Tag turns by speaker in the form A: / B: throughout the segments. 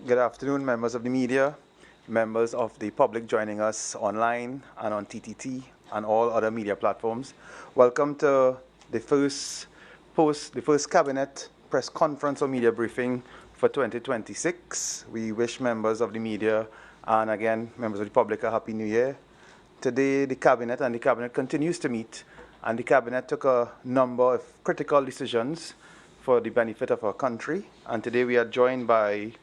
A: Good afternoon, members of the media, members of the public joining us online and on TTT and all other media platforms. Welcome to the first cabinet press conference or media briefing for 2026. We wish members of the media and again members of the public a happy new year. Today the cabinet continues to meet, and the cabinet took a number of critical decisions for the benefit of our country, and today we are joined by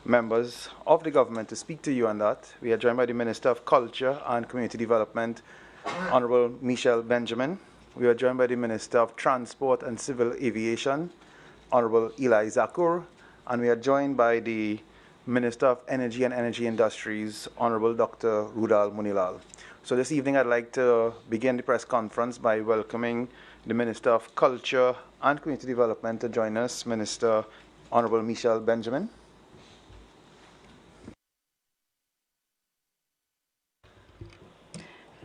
A: members of the government to speak to you on that. We are joined by the Minister of Culture and Community Development, Honorable Michelle Benjamin. We are joined by the Minister of Transport and Civil Aviation, Honorable Eli Zakur, and we are joined by the Minister of Energy and Energy Industries, Honorable Dr. Rudal Munilal. So this evening I'd like to begin the press conference by welcoming the Minister of Culture and Community Development to join us, Minister Honorable Michelle Benjamin.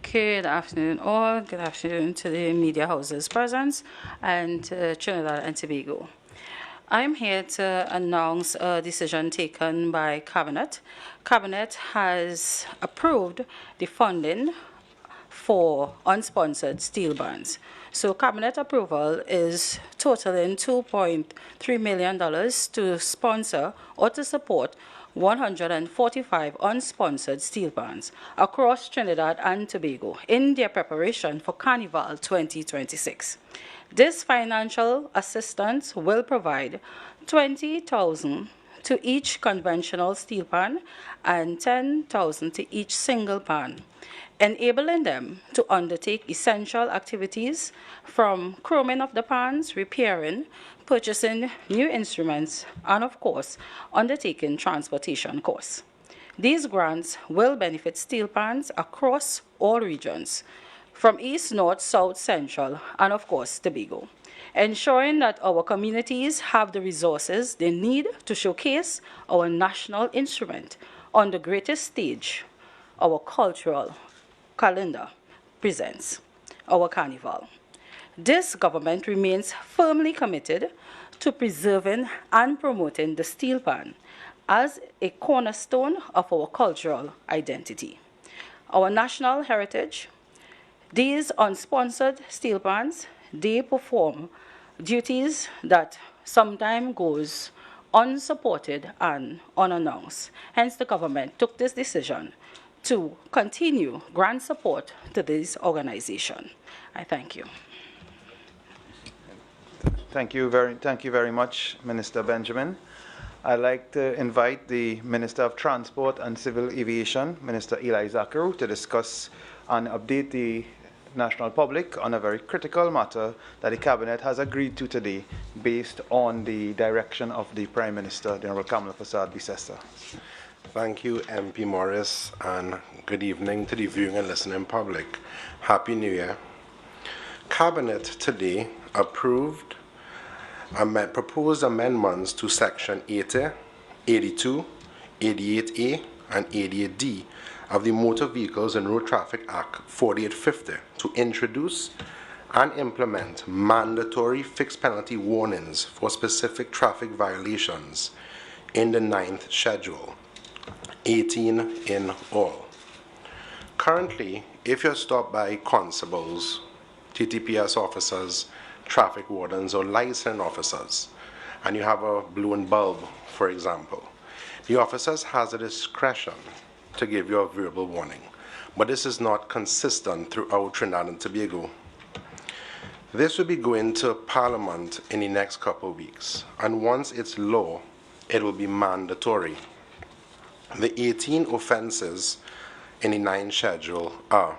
B: Good afternoon all. Good afternoon to the media houses present and Trinidad and Tobago. I'm here to announce a decision taken by Cabinet. Cabinet has approved the funding for unsponsored steel bands. So Cabinet approval is totaling $2.3 million to sponsor or to support 145 unsponsored steel bands across Trinidad and Tobago in their preparation for Carnival 2026. This financial assistance will provide $20,000 to each conventional steel pan and $10,000 to each single pan, enabling them to undertake essential activities from chroming of the pans, repairing, purchasing new instruments, and of course, undertaking transportation costs. These grants will benefit steel pans across all regions, from East, North, South, Central, and of course, Tobago, ensuring that our communities have the resources they need to showcase our national instrument on the greatest stage our cultural calendar presents, our Carnival. This government remains firmly committed to preserving and promoting the steel pan as a cornerstone of our cultural identity. Our national heritage, these unsponsored steel pans, they perform duties that sometimes goes unsupported and unannounced. Hence, the government took this decision to continue grant support to this organization. I thank you.
A: Thank you very much, Minister Benjamin. I'd like to invite the Minister of Transport and Civil Aviation, Minister Eli Zakur, to discuss and update the national public on a very critical matter that the Cabinet has agreed to today based on the direction of the Prime Minister, the Honorable Kamla Persad Bissessar.
C: Thank you, MP Morris, and good evening to the viewing and listening public. Happy New Year. Cabinet today approved proposed amendments to Section 80, 82, 88A, and 88D of the Motor Vehicles and Road Traffic Act 4850 to introduce and implement mandatory fixed penalty warnings for specific traffic violations in the 9th schedule, 18 in all. Currently, if you're stopped by constables, TTPS officers, traffic wardens, or license officers, and you have a blown bulb, for example, the officers has the discretion to give you a verbal warning, but this is not consistent throughout Trinidad and Tobago. This will be going to Parliament in the next couple of weeks, and once it's law, it will be mandatory. The 18 offenses in the 9th schedule are: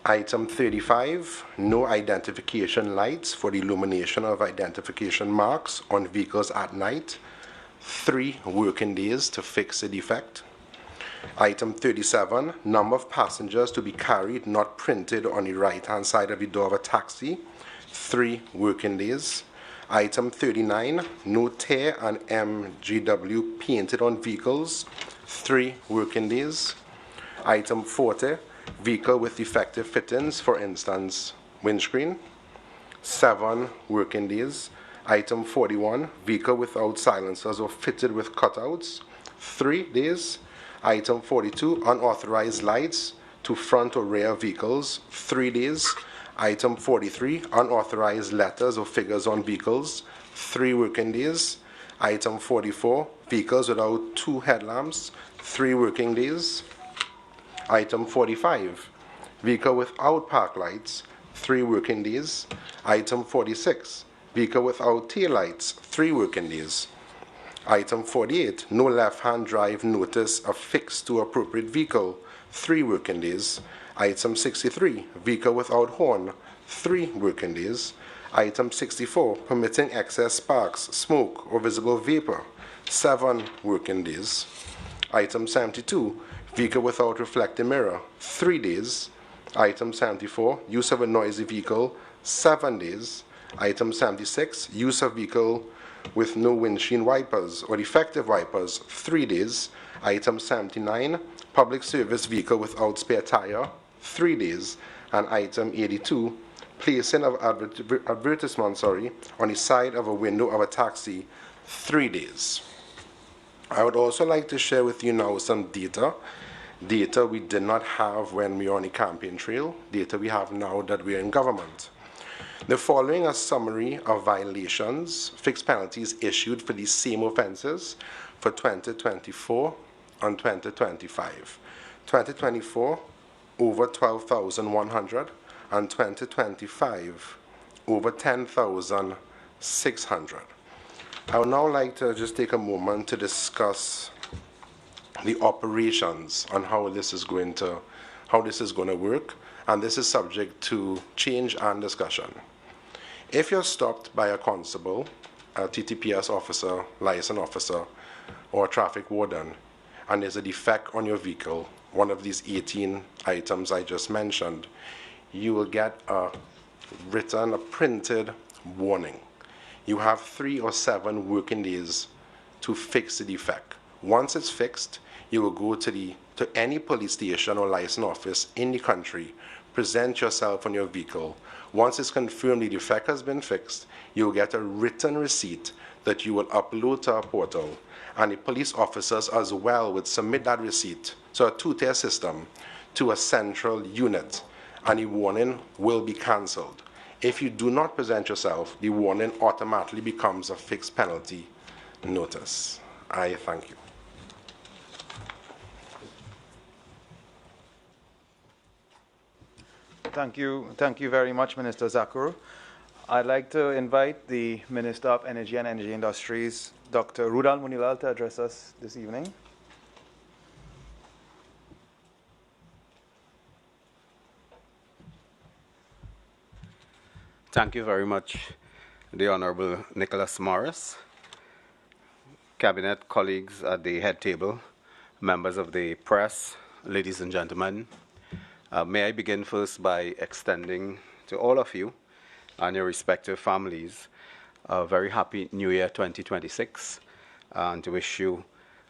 C: Item 35, no identification lights for the illumination of identification marks on vehicles at night, 3 working days to fix the defect. Item 37, number of passengers to be carried not printed on the right-hand side of the door of a taxi, 3 working days. Item 39, no tear and MGW painted on vehicles, 3 working days. Item 40, vehicle with defective fittings, for instance, windscreen, 7 working days. Item 41, vehicle without silencers or fitted with cutouts, 3 days. Item 42, unauthorized lights to front or rear vehicles, 3 days. Item 43, unauthorized letters or figures on vehicles, 3 working days. Item 44, vehicles without 2 headlamps, 3 working days. Item 45, vehicle without park lights, 3 working days. Item 46, vehicle without tail lights, 3 working days. Item 48, no left-hand drive notice affixed to appropriate vehicle, 3 working days. Item 63, vehicle without horn, 3 working days. Item 64, permitting excess sparks, smoke, or visible vapor, 7 working days. Item 72, vehicle without reflecting mirror, 3 days. Item 74, use of a noisy vehicle, 7 days. Item 76, use of vehicle with no windshield wipers or defective wipers, 3 days. Item 79, public service vehicle without spare tire, 3 days. And item 82, placing of advertisement on the side of a window of a taxi, 3 days. I would also like to share with you now some data we did not have when we were on the campaign trail, data we have now that we are in government. The following are summary of violations, fixed penalties issued for these same offenses for 2024 and 2025. 2024, over 12,100, and 2025, over 10,600. I would now like to just take a moment to discuss the operations on how this is going to work, and this is subject to change and discussion. If you're stopped by a constable, a TTPS officer, license officer, or a traffic warden, and there's a defect on your vehicle, one of these 18 items I just mentioned, you will get a printed warning. You have 3 or 7 working days to fix the defect. Once it's fixed, you will go to any police station or license office in the country, present yourself on your vehicle. Once it's confirmed the defect has been fixed, you will get a written receipt that you will upload to our portal, and the police officers as well would submit that receipt, so a 2-tier system, to a central unit, and the warning will be cancelled. If you do not present yourself, the warning automatically becomes a fixed penalty notice. I thank you.
A: Thank you very much, Minister Zakuru. I'd like to invite the Minister of Energy and Energy Industries, Dr. Rudal Munilal, to address us this evening.
D: Thank you very much, the Honorable Nicholas Morris, Cabinet colleagues at the head table, members of the press, ladies and gentlemen. May I begin first by extending to all of you and your respective families a very happy New Year 2026, and to wish you,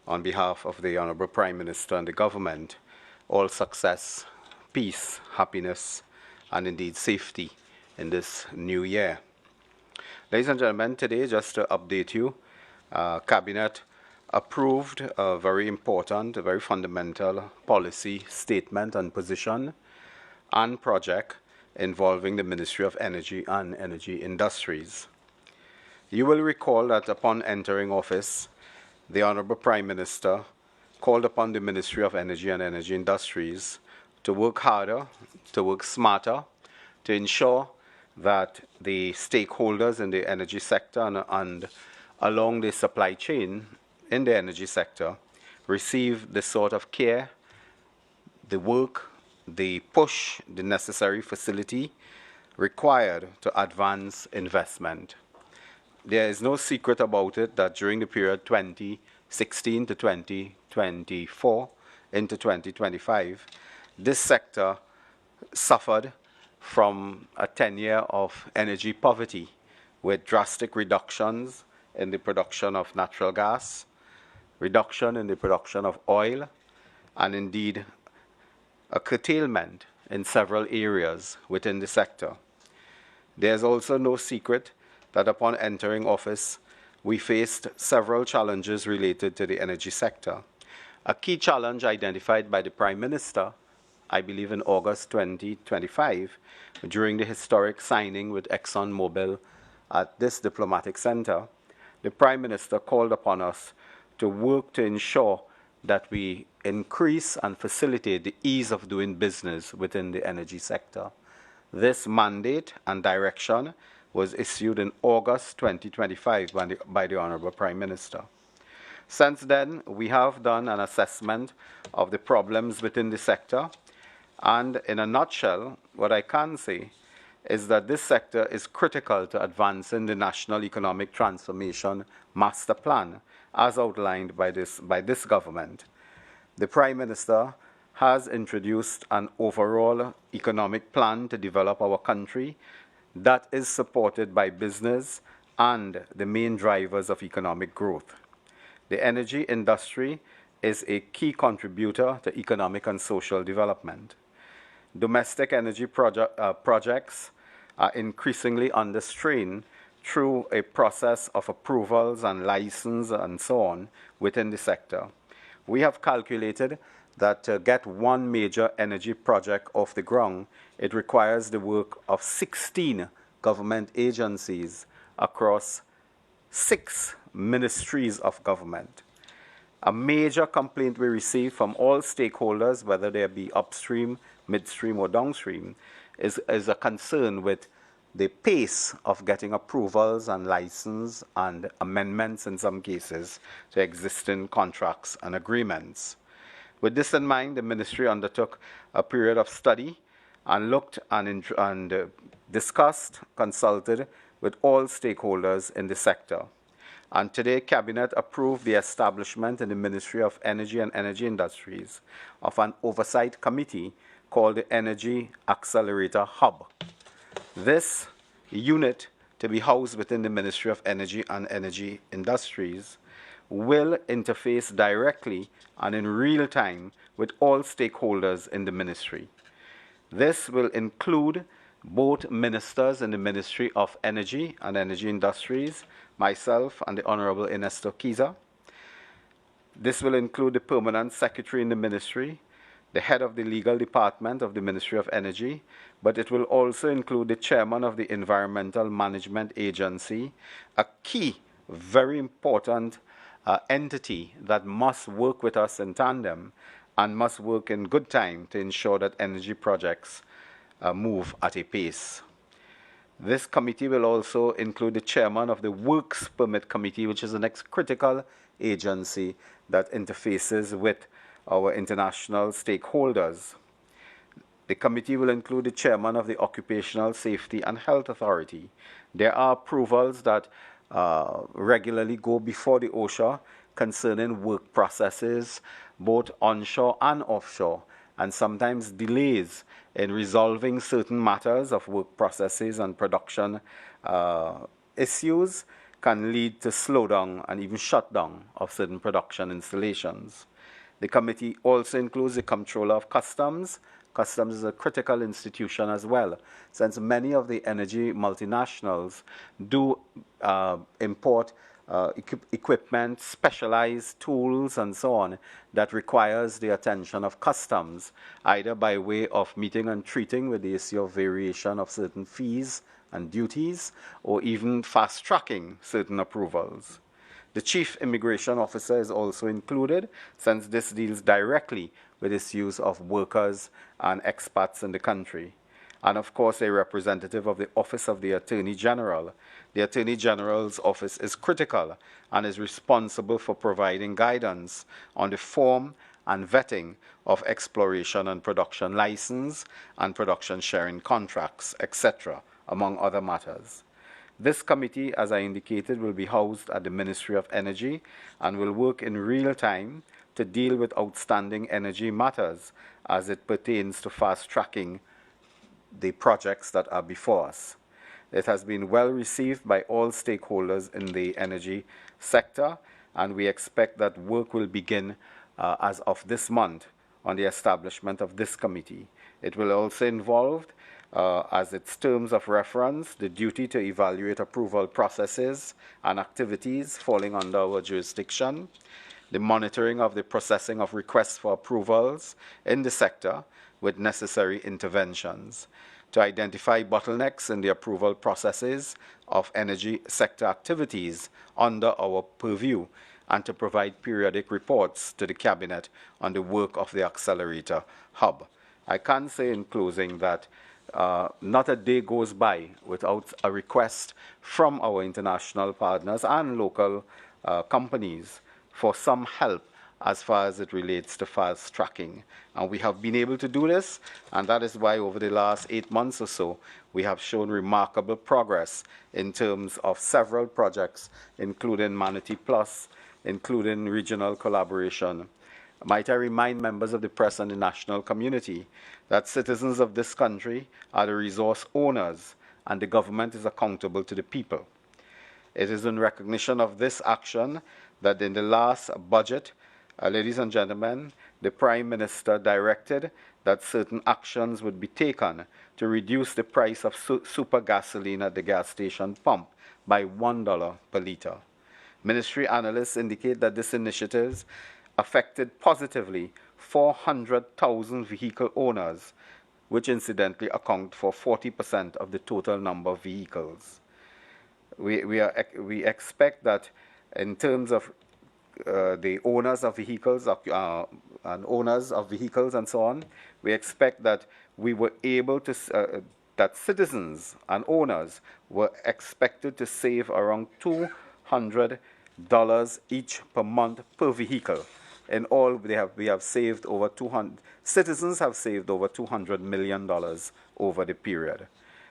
D: on behalf of the Honorable Prime Minister and the government, all success, peace, happiness, and indeed safety in this new year. Ladies and gentlemen, today, just to update you, Cabinet approved a very important, a very fundamental policy statement and position and project involving the Ministry of Energy and Energy Industries. You will recall that upon entering office, the Honorable Prime Minister called upon the Ministry of Energy and Energy Industries to work harder, to work smarter, to ensure that the stakeholders in the energy sector and along the supply chain in the energy sector receive the sort of care, the work, the push, the necessary facility required to advance investment. There is no secret about it that during the period 2016 to 2024 into 2025, this sector suffered from a tenure of energy poverty with drastic reductions in the production of natural gas, reduction in the production of oil, and indeed a curtailment in several areas within the sector. There's also no secret that upon entering office, we faced several challenges related to the energy sector. A key challenge identified by the Prime Minister, I believe in August 2025, during the historic signing with ExxonMobil at this diplomatic center, the Prime Minister called upon us to work to ensure that we increase and facilitate the ease of doing business within the energy sector. This mandate and direction was issued in August 2025 by the Honorable Prime Minister. Since then, we have done an assessment of the problems within the sector, and in a nutshell, what I can say is that this sector is critical to advancing the National Economic Transformation Master Plan, as outlined by this government. The Prime Minister has introduced an overall economic plan to develop our country that is supported by business and the main drivers of economic growth. The energy industry is a key contributor to economic and social development. Domestic energy projects are increasingly under strain through a process of approvals and license and so on within the sector. We have calculated that to get one major energy project off the ground, it requires the work of 16 government agencies across 6 ministries of government. A major complaint we receive from all stakeholders, whether they be upstream, midstream, or downstream, is a concern with the pace of getting approvals and license and amendments in some cases to existing contracts and agreements. With this in mind, the ministry undertook a period of study and looked and discussed, consulted with all stakeholders in the sector. And today, Cabinet approved the establishment in the Ministry of Energy and Energy Industries of an oversight committee called the Energy Accelerator Hub. This unit, to be housed within the Ministry of Energy and Energy Industries, will interface directly and in real time with all stakeholders in the ministry. This will include both ministers in the Ministry of Energy and Energy Industries, myself and the Honorable Ernesto Kiza. This will include the Permanent Secretary in the Ministry, the head of the legal department of the Ministry of Energy, but it will also include the chairman of the Environmental Management Agency, a key, very important entity that must work with us in tandem and must work in good time to ensure that energy projects move at a pace. This committee will also include the chairman of the Works Permit Committee, which is the next critical agency that interfaces with our international stakeholders. The committee will include the chairman of the Occupational Safety and Health Authority. There are approvals that regularly go before the OSHA concerning work processes, both onshore and offshore, and sometimes delays in resolving certain matters of work processes and production issues can lead to slowdown and even shutdown of certain production installations. The committee also includes the Comptroller of Customs. Customs is a critical institution as well, since many of the energy multinationals do import equipment, specialized tools, and so on, that requires the attention of customs, either by way of meeting and treating with the issue of variation of certain fees and duties, or even fast-tracking certain approvals. The Chief Immigration Officer is also included, since this deals directly with issues of workers and expats in the country. And of course, a representative of the Office of the Attorney General. The Attorney General's office is critical and is responsible for providing guidance on the form and vetting of exploration and production license and production sharing contracts, etc., among other matters. This committee, as I indicated, will be housed at the Ministry of Energy and will work in real time to deal with outstanding energy matters as it pertains to fast-tracking the projects that are before us. It has been well received by all stakeholders in the energy sector, and we expect that work will begin as of this month on the establishment of this committee. It will also involve as its terms of reference, the duty to evaluate approval processes and activities falling under our jurisdiction, the monitoring of the processing of requests for approvals in the sector with necessary interventions, to identify bottlenecks in the approval processes of energy sector activities under our purview, and to provide periodic reports to the Cabinet on the work of the Accelerator Hub. I can say in closing that not a day goes by without a request from our international partners and local companies for some help as far as it relates to fast tracking. And we have been able to do this, and that is why over the last 8 months or so, we have shown remarkable progress in terms of several projects, including Manatee Plus, including regional collaboration. Might I remind members of the press and the national community that citizens of this country are the resource owners, and the government is accountable to the people. It is in recognition of this action that in the last budget, ladies and gentlemen, the Prime Minister directed that certain actions would be taken to reduce the price of super gasoline at the gas station pump by $1 per litre. Ministry analysts indicate that this initiative affected positively 400,000 vehicle owners, which incidentally account for 40% of the total number of vehicles. We expect that in terms of the owners of vehicles and owners of vehicles and so on, we expect that we were able to, that citizens and owners were expected to save around $200 each per month per vehicle. In all, we have saved over citizens have saved over $200 million over the period.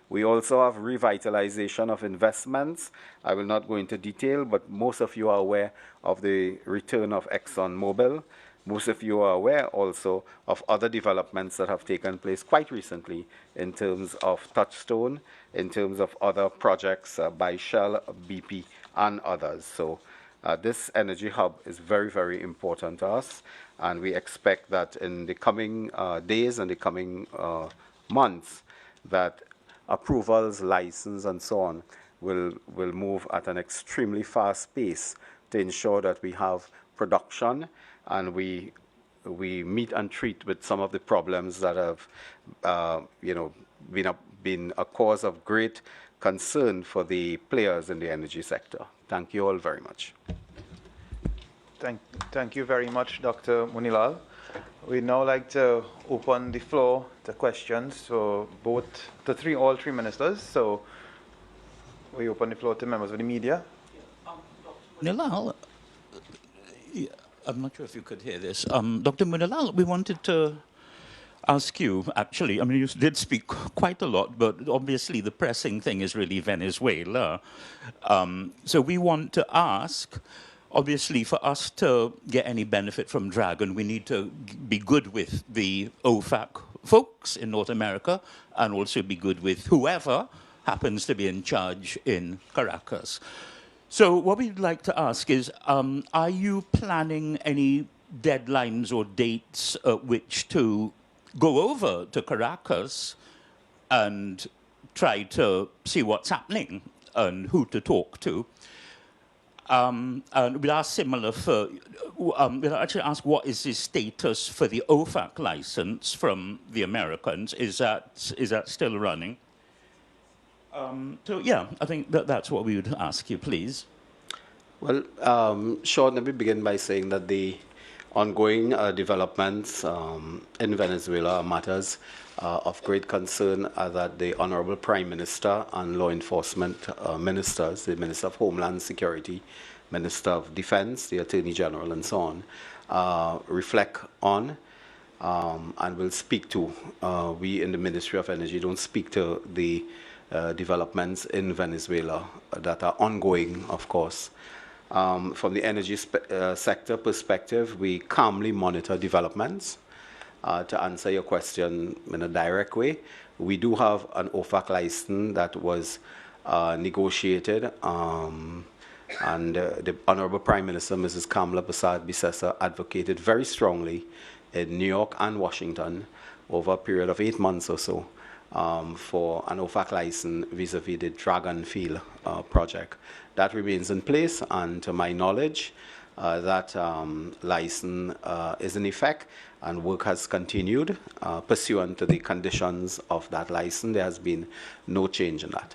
D: We also have revitalization of investments. I will not go into detail, but most of you are aware of the return of ExxonMobil. Most of you are aware also of other developments that have taken place quite recently in terms of Touchstone, in terms of other projects by Shell, BP, and others. So this energy hub is very, very important to us, and we expect that in the coming days and the coming months that approvals, license, and so on will move at an extremely fast pace to ensure that we have production and we meet and treat with some of the problems that have been a cause of great concern for the players in the energy sector. Thank you all very much.
A: Thank you very much, Dr. Munilal. We'd now like to open the floor to questions for all three ministers. So we open the floor to members of the media.
E: Munilal, I'm not sure if you could hear this. Dr. Munilal, we wanted to ask you, actually, I mean, you did speak quite a lot, but obviously the pressing thing is really Venezuela. So we want to ask, obviously, for us to get any benefit from Dragon, we need to be good with the OFAC folks in North America and also be good with whoever happens to be in charge in Caracas. So what we'd like to ask is, are you planning any deadlines or dates at which to go over to Caracas and try to see what's happening and who to talk to? And we'll ask similar for, we'll actually ask what is the status for the OFAC license from the Americans? Is that still running? So yeah, I think that's what we would ask you, please.
D: Well, Sean, let me begin by saying that the ongoing developments in Venezuela are matters of great concern that the Honorable Prime Minister and law enforcement ministers, the Minister of Homeland Security, Minister of Defense, the Attorney General, and so on, reflect on and will speak to. We in the Ministry of Energy don't speak to the developments in Venezuela that are ongoing, of course. From the energy sector perspective, we calmly monitor developments. To answer your question in a direct way, we do have an OFAC license that was negotiated, and the Honorable Prime Minister, Mrs. Kamala Persad-Bissessar, advocated very strongly in New York and Washington over a period of 8 months or so for an OFAC license vis-a-vis the Dragon Field project. That remains in place, and to my knowledge, that license is in effect, and work has continued pursuant to the conditions of that license. There has been no change in that.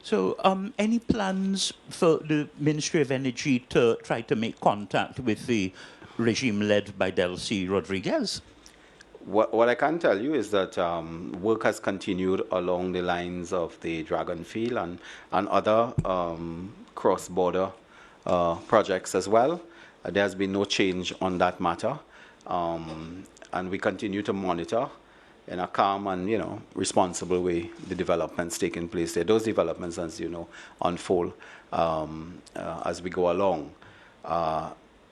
E: So, any plans for the Ministry of Energy to try to make contact with the regime led by Delcy Rodriguez?
D: What I can tell you is that work has continued along the lines of the Dragon Field and other cross-border projects as well. There has been no change on that matter, and we continue to monitor in a calm and responsible way the developments taking place there. Those developments, as you know, unfold as we go along.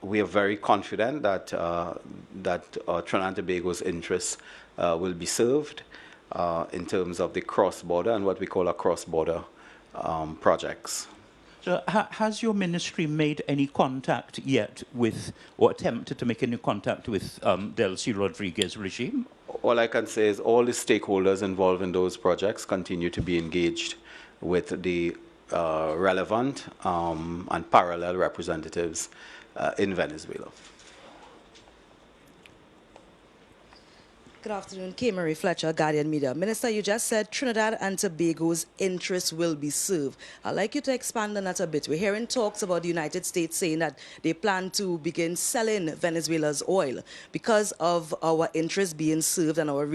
D: We are very confident that Trinidad and Tobago's interests will be served in terms of the cross-border and what we call a cross-border projects.
E: So has your ministry made any contact yet with, or attempted to make any contact with Delcy Rodriguez regime?
D: All I can say is all the stakeholders involved in those projects continue to be engaged with the relevant and parallel representatives in Venezuela.
F: Good afternoon, Kay Marie Fletcher, Guardian Media. Minister, you just said Trinidad and Tobago's interests will be served. I'd like you to expand on that a bit. We're hearing talks about the United States saying that they plan to begin selling Venezuela's oil because of our interests being served and our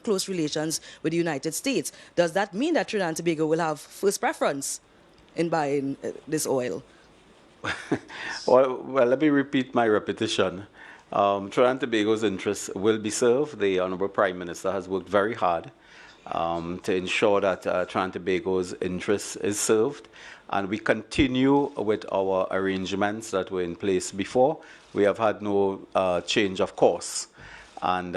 F: close relations with the United States. Does that mean that Trinidad and Tobago will have first preference in buying this oil?
D: Well, let me repeat my repetition. Trinidad and Tobago's interests will be served. The Honorable Prime Minister has worked very hard to ensure that Trinidad and Tobago's interests is served. And we continue with our arrangements that were in place before. We have had no change of course. And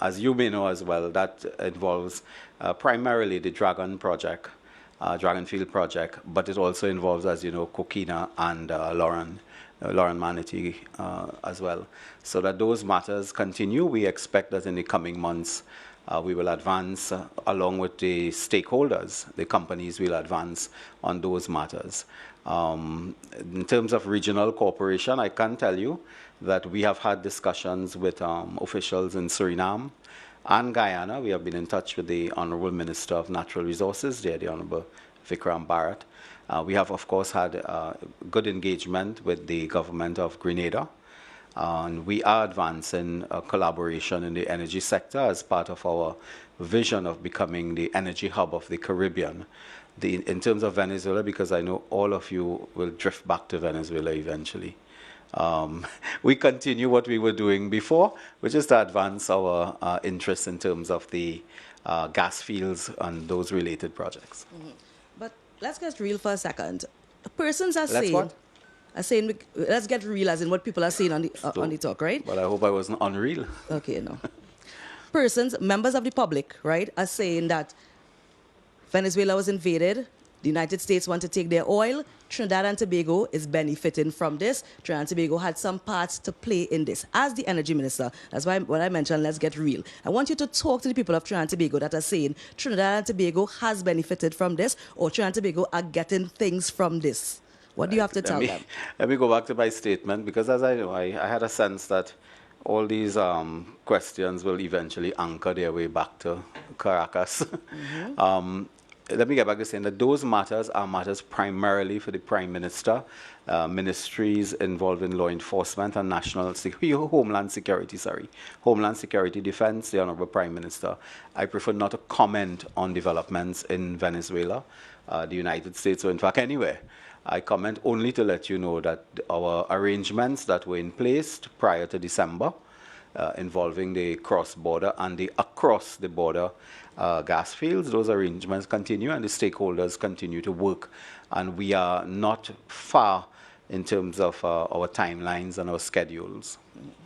D: as you may know as well, that involves primarily the Dragon project, Dragon Field project, but it also involves, as you know, Coquina and Lauren Manatee as well. So that those matters continue. We expect that in the coming months we will advance along with the stakeholders. The companies will advance on those matters. In terms of regional cooperation, I can tell you that we have had discussions with officials in Suriname and Guyana. We have been in touch with the Honorable Minister of Natural Resources there, the Honorable Vikram Bharat. We have, of course, had good engagement with the government of Grenada. And we are advancing collaboration in the energy sector as part of our vision of becoming the energy hub of the Caribbean. In terms of Venezuela, because I know all of you will drift back to Venezuela eventually. We continue what we were doing before, which is to advance our interests in terms of the gas fields and those related projects.
F: Mm-hmm. But let's get real for a second. Persons are saying, let's get real as in what people are saying on the talk, right?
D: But I hope I wasn't unreal.
F: Okay, no. Persons, members of the public, right, are saying that Venezuela was invaded, the United States want to take their oil, Trinidad and Tobago is benefiting from this. Trinidad and Tobago had some parts to play in this. As the energy minister, that's why when I mentioned let's get real, I want you to talk to the people of Trinidad and Tobago that are saying Trinidad and Tobago has benefited from this, or Trinidad and Tobago are getting things from this. What do you have to tell them?
D: Let me go back to my statement, because as I know, I had a sense that all these questions will eventually anchor their way back to Caracas. Mm-hmm. Let me get back to saying that those matters are matters primarily for the Prime Minister, ministries involved in law enforcement and Homeland Security, Defense, the Honorable Prime Minister. I prefer not to comment on developments in Venezuela, the United States, or in fact anywhere. I comment only to let you know that our arrangements that were in place prior to December, involving the cross-border and the across-the-border gas fields, those arrangements continue and the stakeholders continue to work. And we are not far in terms of our timelines and our schedules.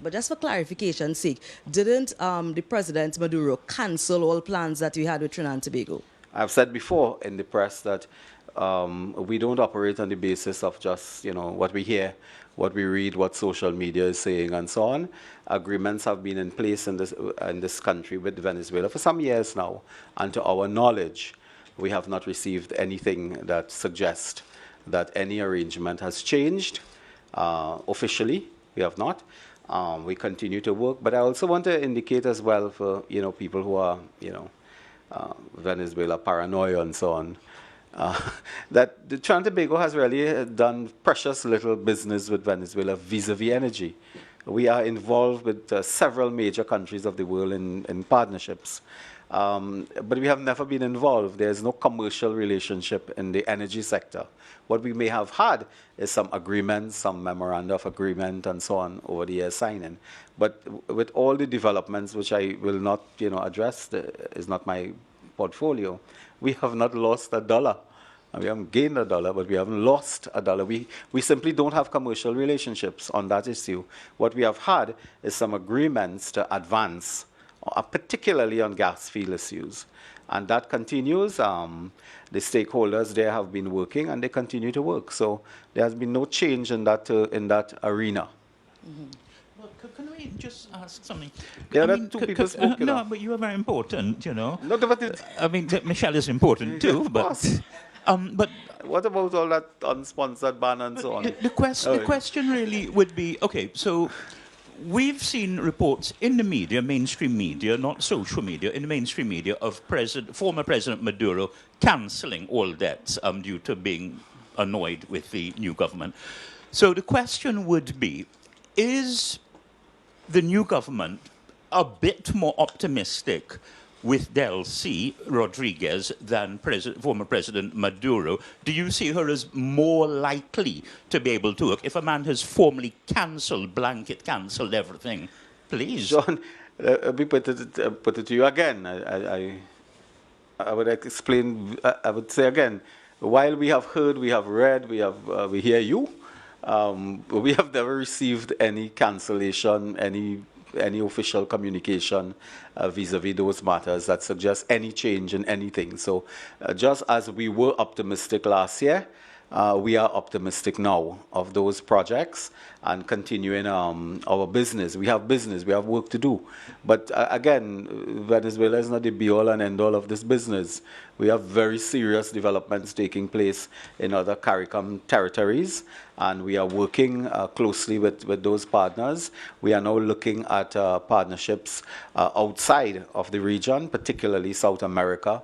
F: But just for clarification's sake, didn't the President Maduro cancel all plans that we had with Trinidad and Tobago?
D: I've said before in the press that we don't operate on the basis of just what we hear what we read, what social media is saying, and so on. Agreements have been in place in this country with Venezuela for some years now, and to our knowledge, we have not received anything that suggests that any arrangement has changed. Officially, we have not. We continue to work, but I also want to indicate as well for people who are Venezuela paranoia and so on, that the Trinidad and Tobago has really done precious little business with Venezuela vis-a-vis energy. We are involved with several major countries of the world in partnerships. But we have never been involved. There's no commercial relationship in the energy sector. What we may have had is some agreements, some memoranda of agreement, and so on over the years signing. But with all the developments, which I will not, address, is not my portfolio, we have not lost a dollar. We haven't gained a dollar, but we haven't lost a dollar. We simply don't have commercial relationships on that issue. What we have had is some agreements to advance, particularly on gas field issues. And that continues. The stakeholders there have been working, and they continue to work. So there has been no change in that arena.
E: Mm-hmm. Well, can we just ask something?
D: Yeah, two people spoke.
E: No, but you are very important,
D: No, but
E: I mean, Michelle is important too, but... but
D: what about all that unsponsored ban and so on?
E: The question really would be, okay, so we've seen reports in the media, mainstream media, not social media, in the mainstream media of former President Maduro cancelling all debts due to being annoyed with the new government. So the question would be, is the new government a bit more optimistic with Delcy Rodriguez than former President Maduro? Do you see her as more likely to be able to work if a man has formally blanket cancelled everything? Please.
D: John, let me put it to you again. I would explain, I would say again, while we have heard, we have read, we hear you, we have never received any cancellation, any official communication vis-a-vis those matters that suggests any change in anything. So just as we were optimistic last year, we are optimistic now of those projects and continuing our business. We have work to do. But again, Venezuela is not the be-all and end-all of this business. We have very serious developments taking place in other CARICOM territories, and we are working closely with those partners. We are now looking at partnerships outside of the region, particularly South America,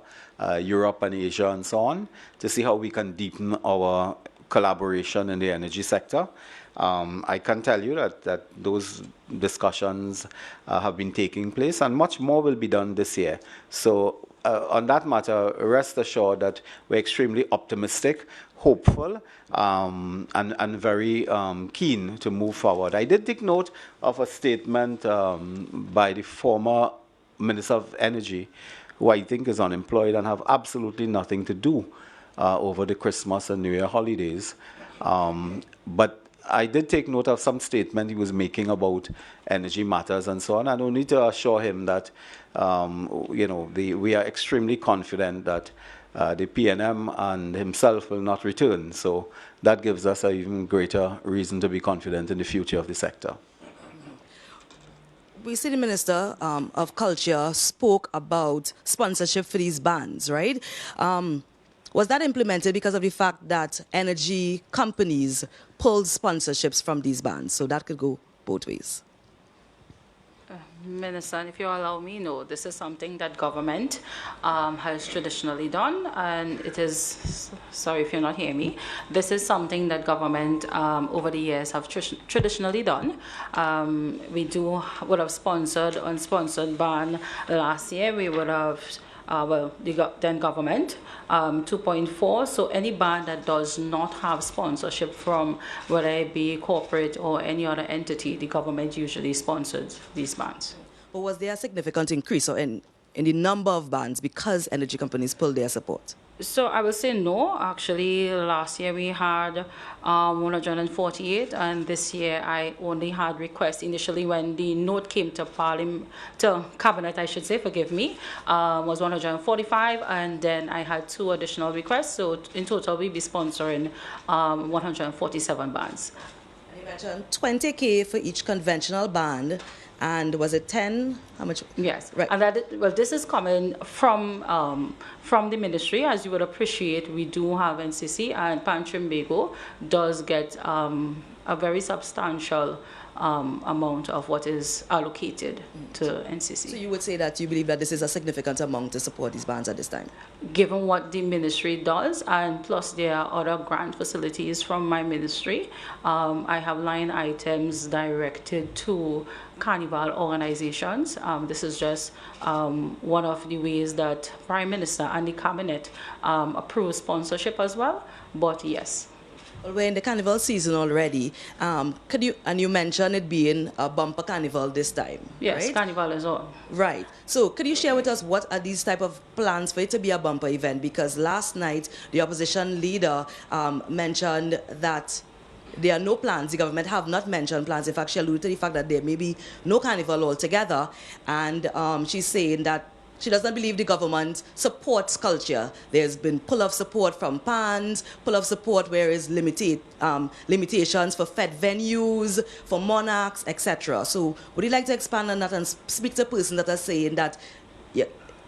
D: Europe and Asia and so on, to see how we can deepen our collaboration in the energy sector. I can tell you that those discussions have been taking place, and much more will be done this year. So on that matter, rest assured that we're extremely optimistic, hopeful, and very keen to move forward. I did take note of a statement by the former Minister of Energy, who I think is unemployed and have absolutely nothing to do over the Christmas and New Year holidays. But I did take note of some statement he was making about energy matters and so on. I don't need to assure him that, we are extremely confident that the PNM and himself will not return. So that gives us an even greater reason to be confident in the future of the sector.
F: We see the Minister of Culture spoke about sponsorship for these bands, right? Was that implemented because of the fact that energy companies pulled sponsorships from these bands? So that could go both ways.
B: Minister, if you allow me, no, this is something that government has traditionally done, and it is, sorry if you're not hearing me, this is something that government over the years have traditionally done. We would have sponsored unsponsored ban last year. We would have the then government 2.4. So any band that does not have sponsorship from whether it be corporate or any other entity, the government usually sponsors these bands.
F: But was there a significant increase in the number of bands because energy companies pulled their support?
B: So I would say no. Actually, last year we had 148, and this year I only had requests initially when the note came to Parliament, to Cabinet, I should say, forgive me, was 145, and then I had 2 additional requests. So in total, we'll be sponsoring 147 bands.
F: You mentioned 20K for each conventional band, and was it 10? How much?
B: Yes,
F: Right.
B: and this is coming from the ministry. As you would appreciate, we do have NCC, and Pan Trimbago does get a very substantial amount of what is allocated to NCC.
F: So you would say that you believe that this is a significant amount to support these bands at this time?
B: Given what the ministry does, and plus there are other grant facilities from my ministry, I have line items directed to carnival organizations. This is just one of the ways that Prime Minister and the Cabinet approve sponsorship as well, but yes.
F: Well, we're in the carnival season already. You mentioned it being a bumper carnival this time,
B: Yes,
F: right?
B: carnival is on.
F: Right. So could you share with us what are these type of plans for it to be a bumper event? Because last night the opposition leader mentioned that there are no plans. The government have not mentioned plans. In fact, she alluded to the fact that there may be no carnival altogether. And she's saying that she does not believe the government supports culture. There's been pull of support from PANs, pull of support where is limitations for fed venues, for monarchs, etc. So would you like to expand on that and speak to a person that are saying that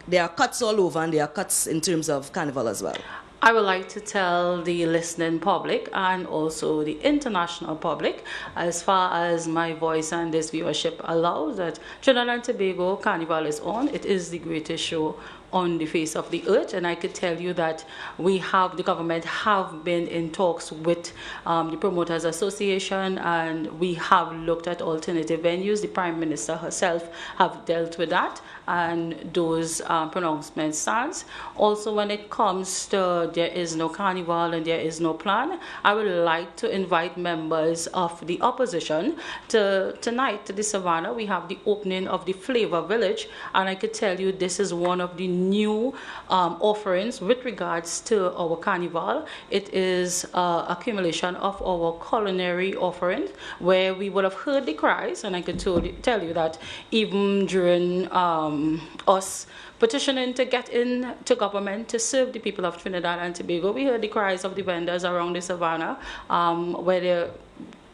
F: there are cuts all over and there are cuts in terms of carnival as well?
B: I would like to tell the listening public and also the international public, as far as my voice and this viewership allows, that Trinidad and Tobago Carnival is on. It is the greatest show on the face of the earth, and I could tell you that the government have been in talks with the Promoters Association, and we have looked at alternative venues. The Prime Minister herself have dealt with that, and those pronouncements stands. Also, when it comes to there is no carnival and there is no plan, I would like to invite members of the opposition tonight to the Savannah. We have the opening of the Flavor Village, and I could tell you this is one of the new offerings with regards to our carnival. It is accumulation of our culinary offerings, where we would have heard the cries, and I could tell you that even during us petitioning to get in to government to serve the people of Trinidad and Tobago, we heard the cries of the vendors around the Savannah, where they're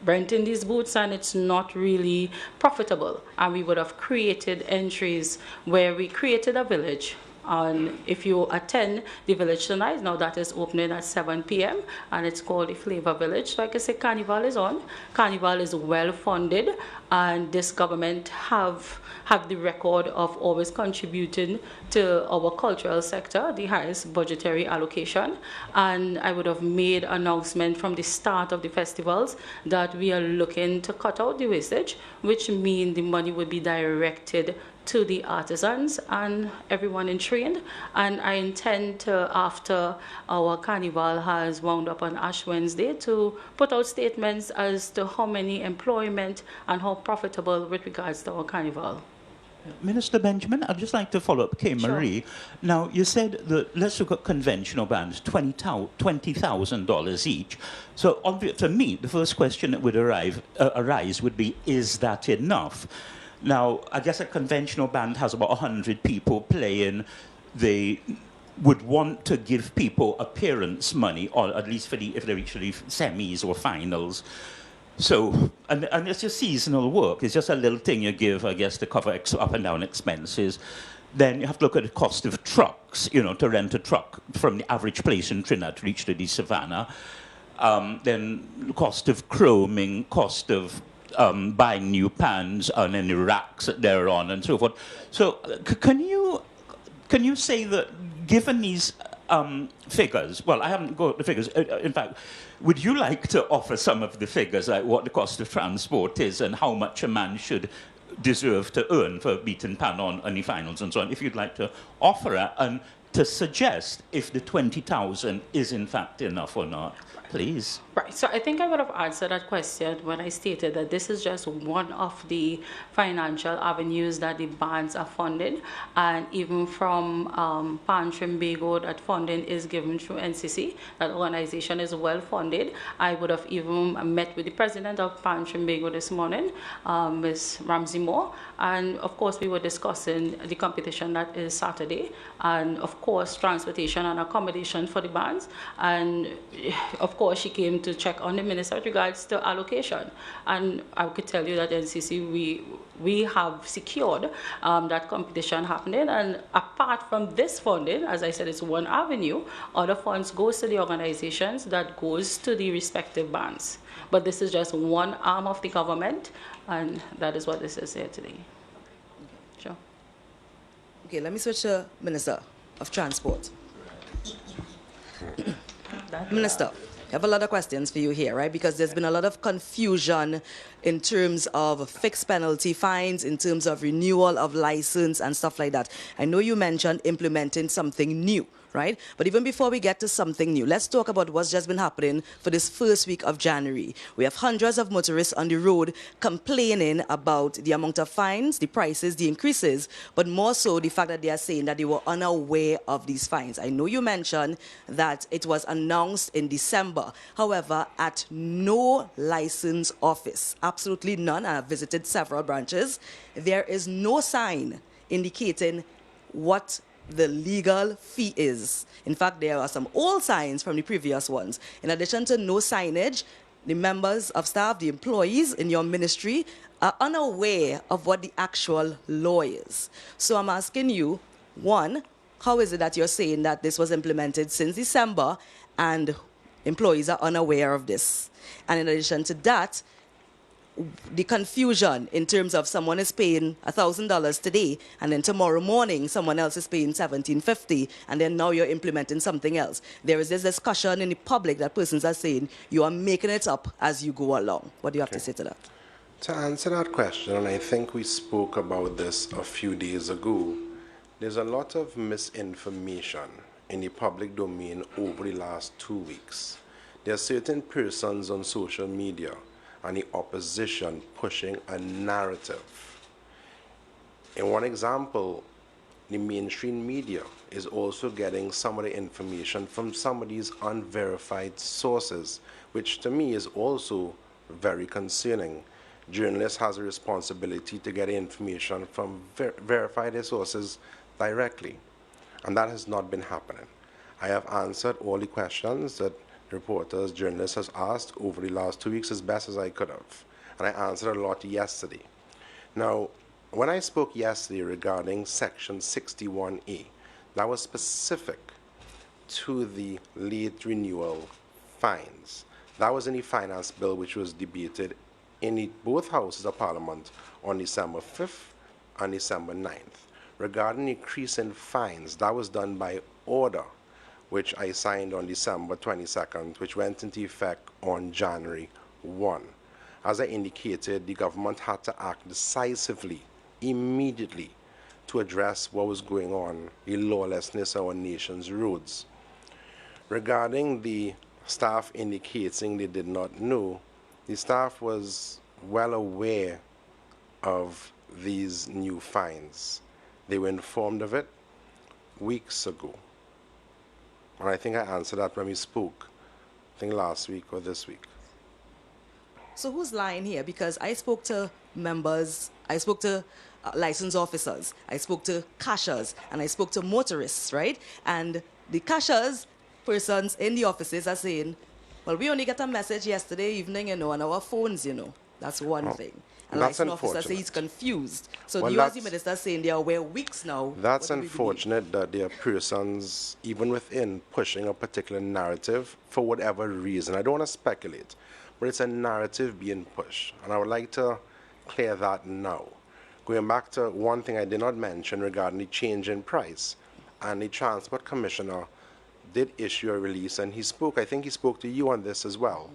B: renting these booths and it's not really profitable. And we would have created entries where we created a village. And if you attend the village tonight, now that is opening at 7 p.m. and it's called the Flavor Village. Like I say, Carnival is on. Carnival is well funded, and this government have the record of always contributing to our cultural sector, the highest budgetary allocation. And I would have made announcement from the start of the festivals that we are looking to cut out the wastage, which means the money would be directed to the artisans and everyone in train. And I intend to, after our carnival has wound up on Ash Wednesday, to put out statements as to how many employment and how profitable with regards to our carnival.
E: Minister Benjamin, I'd just like to follow up Kay Marie. Now, you said that, let's look at conventional bands, $20,000 each. So, for me, the first question that would arise would be, is that enough? Now, I guess a conventional band has about 100 people playing. They would want to give people appearance money, or at least if they reach the semis or finals. So, and it's just seasonal work. It's just a little thing you give, I guess, to cover up and down expenses. Then you have to look at the cost of trucks, to rent a truck from the average place in Trinidad to reach to the Savannah. Then the cost of chroming, cost of buying new pans and any racks that they're on and so forth. So can you say that, given these figures, well, I haven't got the figures. In fact, would you like to offer some of the figures, like what the cost of transport is and how much a man should deserve to earn for beating pan on any finals and so on? If you'd like to offer it and to suggest if the 20,000 is in fact enough or not, please.
B: Right, so I think I would have answered that question when I stated that this is just one of the financial avenues that the bands are funded, and even from Pan Trimbago, that funding is given through NCC. That organization is well funded. I would have even met with the president of Pan Trimbago this morning, Ms. Ramsey Moore, and of course we were discussing the competition that is Saturday, and of course transportation and accommodation for the bands, and of course course, she came to check on the minister with regards to allocation. And I could tell you that NCC, we have secured that competition happening. And apart from this funding, as I said, it's one avenue, other funds goes to the organizations that goes to the respective bands. But this is just one arm of the government, and that is what this is here today. Sure.
F: Okay, let me switch to Minister of Transport. Minister, I have a lot of questions for you here, right? Because there's been a lot of confusion in terms of fixed penalty fines, in terms of renewal of license and stuff like that. I know you mentioned implementing something new, right? But even before we get to something new, let's talk about what's just been happening for this first week of January. We have hundreds of motorists on the road complaining about the amount of fines, the prices, the increases, but more so the fact that they are saying that they were unaware of these fines. I know you mentioned that it was announced in December. However, at no license office, absolutely none, I have visited several branches, there is no sign indicating what the legal fee is. In fact, there are some old signs from the previous ones. In addition to no signage, the members of staff, the employees in your ministry are unaware of what the actual law is. So I'm asking you, one, how is it that you're saying that this was implemented since December and employees are unaware of this? And in addition to that, the confusion in terms of someone is paying $1,000 today, and then tomorrow morning someone else is paying $1,750, and then now you're implementing something else. There is this discussion in the public that persons are saying you are making it up as you go along. What do you have to say to that?
C: To answer that question, and I think we spoke about this a few days ago, there's a lot of misinformation in the public domain over the last 2 weeks. There are certain persons on social media and the opposition pushing a narrative. In one example, the mainstream media is also getting some of the information from some of these unverified sources, which to me is also very concerning. Journalists has a responsibility to get information from verified sources directly, and that has not been happening. I have answered all the questions that reporters, journalists has asked over the last 2 weeks as best as I could have. And I answered a lot yesterday. Now, when I spoke yesterday regarding Section 61A, that was specific to the late renewal fines. That was in the finance bill which was debated in both houses of Parliament on December 5th and December 9th. Regarding increase in fines, that was done by order, which I signed on December 22nd, which went into effect on January 1. As I indicated, the government had to act decisively, immediately, to address what was going on, the lawlessness on our nation's roads. Regarding the staff indicating they did not know, the staff was well aware of these new fines. They were informed of it weeks ago. And I think I answered that when we spoke, I think last week or this week.
F: So who's lying here? Because I spoke to members, I spoke to license officers, I spoke to cashiers, and I spoke to motorists, right? And the cashiers, persons in the offices are saying, well, we only got a message yesterday evening, on our phones, That's one thing. And
C: that's
F: license officer
C: unfortunate.
F: says he's confused. So
C: Well,
F: you as the
C: that's-
F: minister saying they are aware weeks now.
C: That's
F: What do we believe?
C: unfortunate that there are persons, even within, pushing a particular narrative for whatever reason. I don't want to speculate, but it's a narrative being pushed. And I would like to clear that now. Going back to one thing I did not mention regarding the change in price, and the Transport Commissioner did issue a release, and I think he spoke to you on this as well.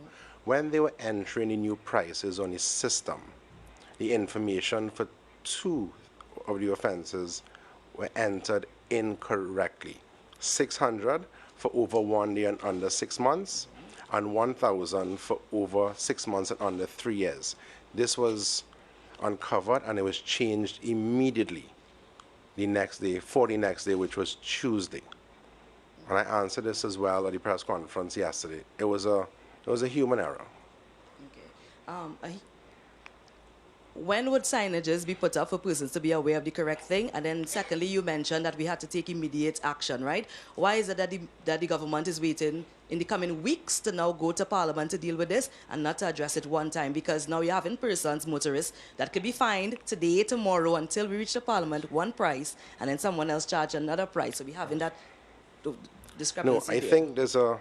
C: When they were entering the new prices on the system, the information for 2 of the offenses were entered incorrectly. 600 for over 1 year and under 6 months, and 1,000 for over 6 months and under 3 years. This was uncovered and it was changed immediately the next day, which was Tuesday. And I answered this as well at the press conference yesterday. It was a human error.
F: Okay. when would signages be put up for persons to be aware of the correct thing? And then secondly, you mentioned that we had to take immediate action, right? Why is it that the government is waiting in the coming weeks to now go to Parliament to deal with this and not to address it one time? Because now you're having persons, motorists, that could be fined today, tomorrow, until we reach the Parliament, one price, and then someone else charge another price. So we're having that discrepancy.
C: No, I
F: there.
C: think there's a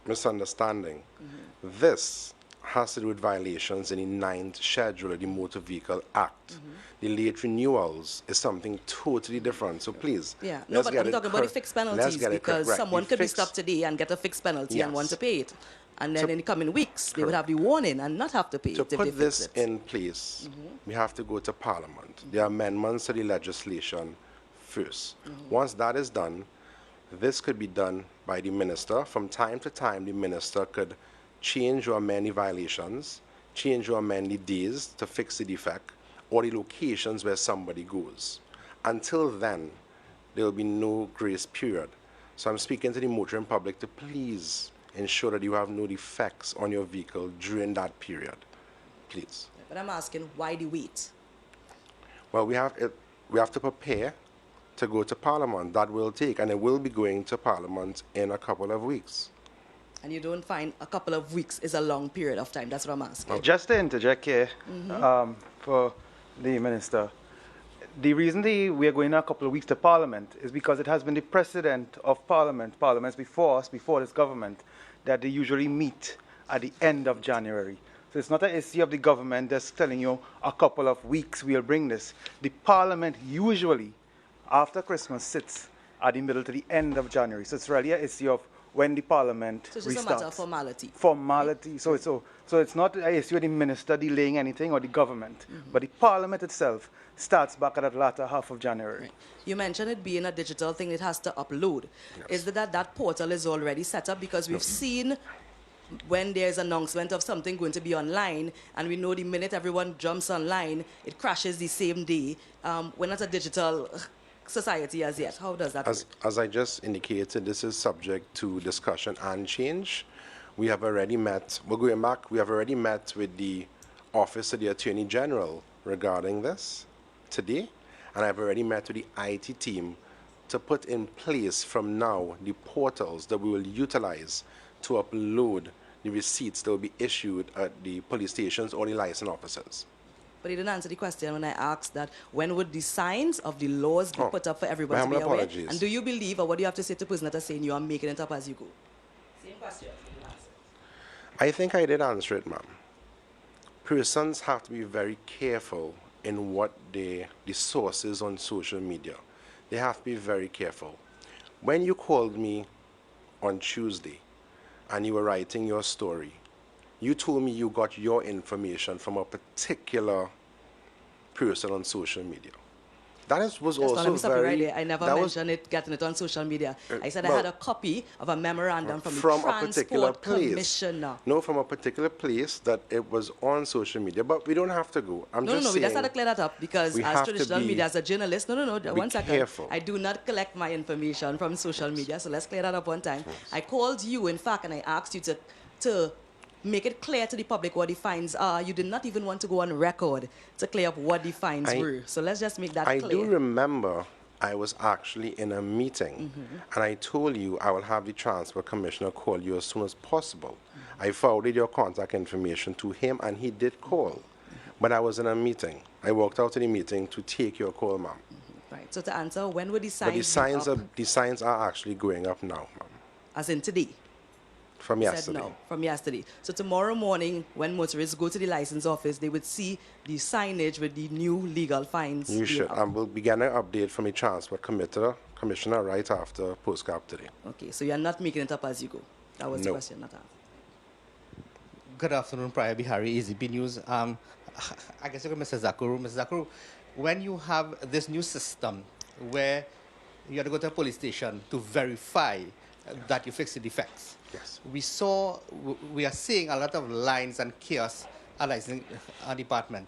C: misunderstanding. This has to do with violations in the 9th schedule of the Motor Vehicle Act. The late renewals is something totally different. So please,
F: Yeah, no, but I'm talking about the fixed penalties because someone could be stopped today and get a fixed penalty and want to pay it. And then in the coming weeks, they would have the warning and not have to pay
C: To
F: it if they
C: put
F: fix
C: this
F: it.
C: in place, we have to go to Parliament. The amendments to the legislation first. Once that is done, this could be done by the minister. From time to time, the minister could change or amend the violations, change or amend the days to fix the defect, or the locations where somebody goes. Until then, there will be no grace period. So I'm speaking to the motoring public to please ensure that you have no defects on your vehicle during that period. Please.
F: But I'm asking, why the wait?
C: Well, we have to prepare to go to Parliament. That will take, and it will be going to Parliament in a couple of weeks.
F: And you don't find a couple of weeks is a long period of time. That's what I'm asking.
A: Just to interject here for the minister, the reason we are going a couple of weeks to Parliament is because it has been the precedent of parliaments before us, before this government, that they usually meet at the end of January. So it's not an issue of the government just telling you a couple of weeks we'll bring this. The Parliament usually, after Christmas, sits at the middle to the end of January. So it's really an issue of when the Parliament
F: So it's
A: restarts.
F: just a matter of formality.
A: Formality. So it's not an issue of the minister delaying anything or the government, but the Parliament itself starts back at the latter half of January.
F: You mentioned it being a digital thing, it has to upload. Is it that portal is already set up? Because we've seen when there's announcement of something going to be online, and we know the minute everyone jumps online, it crashes the same day. We're not a digital society as yet. How does that work?
C: As I just indicated, this is subject to discussion and change. We have already met, we're going back, we have already met with the Office of the Attorney General regarding this today, and I've already met with the IT team to put in place from now the portals that we will utilize to upload the receipts that will be issued at the police stations or the license officers.
F: But you didn't answer the question when I asked that when would the signs of the laws be put up for everyone
C: my
F: to be
C: humble
F: aware?
C: apologies.
F: And do you believe, or what do you have to say to persons that are saying you are making it up as you go? Same question.
C: I think I did answer it, ma'am. Persons have to be very careful in what the sources on social media. They have to be very careful. When you called me on Tuesday and you were writing your story, you told me you got your information from a particular person on social media. That was
F: That's not,
C: also
F: let me stop you
C: very...
F: right there. I never
C: that was
F: mentioned it, getting it on social media. I said I
C: well,
F: had a copy of a memorandum from the
C: a particular
F: Transport
C: place.
F: Commissioner.
C: No, from a particular place that it was on social media. But we don't have to go. I'm
F: No,
C: just
F: we
C: saying...
F: just had to clear that up because
C: we
F: as
C: have to
F: traditional
C: be-
F: media, as a journalist, no, one second.
C: careful.
F: I do not collect my information from social media, so let's clear that up one time. I called you, in fact, and I asked you to make it clear to the public what the fines are. You did not even want to go on record to clear up what the fines were. So let's just make that
C: I
F: clear.
C: do remember I was actually in a meeting, and I told you I will have the Transport Commissioner call you as soon as possible. I forwarded your contact information to him, and he did call. But I was in a meeting. I walked out of the meeting to take your call, ma'am.
F: Right. So to answer, when would the
C: But
F: signs
C: the signs are actually going up now, ma'am,
F: as in today?
C: from
F: Said
C: yesterday.
F: no, from yesterday. So tomorrow morning, when motorists go to the license office, they would see the signage with the new legal fines.
C: You
F: being
C: should.
F: up.
C: And we'll begin an update from the Transport Commissioner right after postcap today.
F: Okay, so you're not making it up as you go. That was the
C: No.
F: question, not answered.
G: Good afternoon, Prior Bihari, EZB News. I guess you Mr. Zakuru. Mr. Zakuru, when you have this new system where you have to go to a police station to verify that you fix the defects,
C: Yes.
G: we are seeing a lot of lines and chaos at licensing department.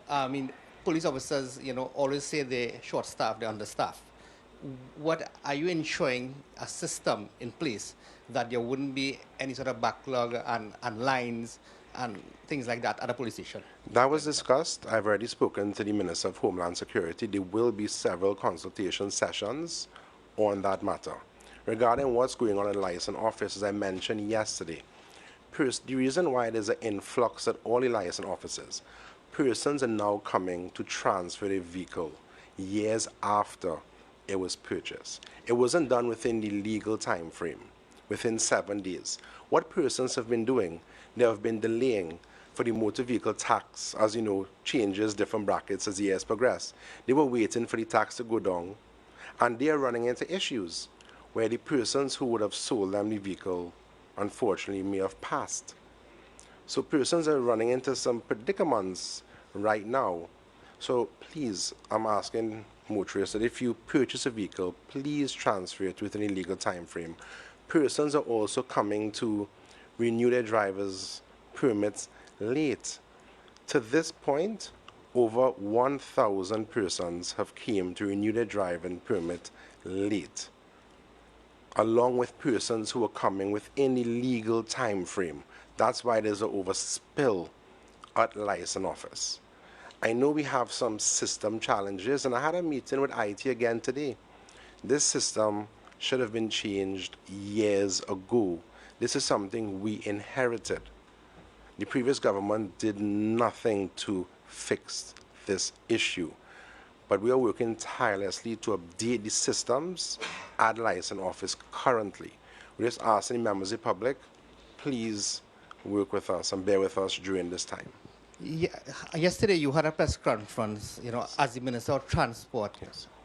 G: I mean, police officers, always say they're short-staffed, they're understaffed. What are you ensuring a system in place that there wouldn't be any sort of backlog and lines and things like that at a police station?
C: That was discussed. I've already spoken to the Minister of Homeland Security. There will be several consultation sessions on that matter. Regarding what's going on in license offices, I mentioned yesterday, the reason why there's an influx at all the license offices, persons are now coming to transfer their vehicle years after it was purchased. It wasn't done within the legal time frame, within 7 days. What persons have been doing, they have been delaying for the motor vehicle tax, as you know, changes different brackets as the years progress. They were waiting for the tax to go down, and they are running into issues where the persons who would have sold them the vehicle, unfortunately, may have passed. So persons are running into some predicaments right now. So please, I'm asking motorists that if you purchase a vehicle, please transfer it within a legal time frame. Persons are also coming to renew their driver's permits late. To this point, over 1,000 persons have came to renew their driving permit late, along with persons who are coming within the legal time frame. That's why there's an overspill at license office. I know we have some system challenges, and I had a meeting with IT again today. This system should have been changed years ago. This is something we inherited. The previous government did nothing to fix this issue, but we are working tirelessly to update the systems at license office currently. We're just asking the members of the public, please work with us and bear with us during this time.
G: Yeah, yesterday you had a press conference, as the Minister of Transport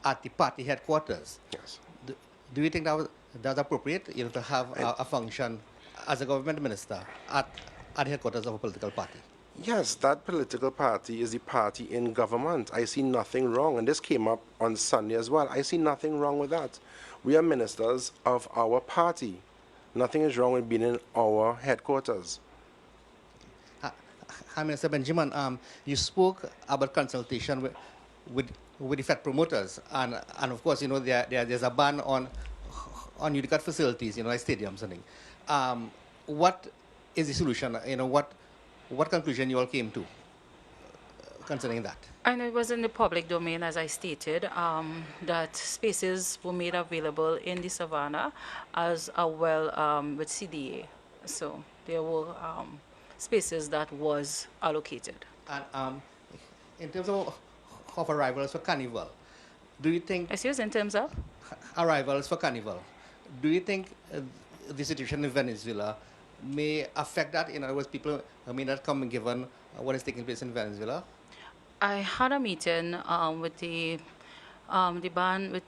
G: at the party headquarters.
C: Yes.
G: Do you think that's appropriate, to have a function as a government minister at the headquarters of a political party?
C: Yes, that political party is the party in government. I see nothing wrong, and this came up on Sunday as well. I see nothing wrong with that. We are ministers of our party. Nothing is wrong with being in our headquarters.
G: Hi, Minister Benjamin. You spoke about consultation with the Fed promoters, and of course, there's a ban on Unicode facilities, like stadiums and things. What is the solution? What conclusion you all came to concerning that?
B: And it was in the public domain, as I stated, that spaces were made available in the Savannah as well with CDA. So there were spaces that was allocated.
G: And in terms of arrivals for Carnival, do you think...
B: Excuse, in terms of?
G: Arrivals for Carnival. Do you think the situation in Venezuela may affect that? In other words, people may not come given what is taking place in Venezuela?
B: I had a meeting with the band with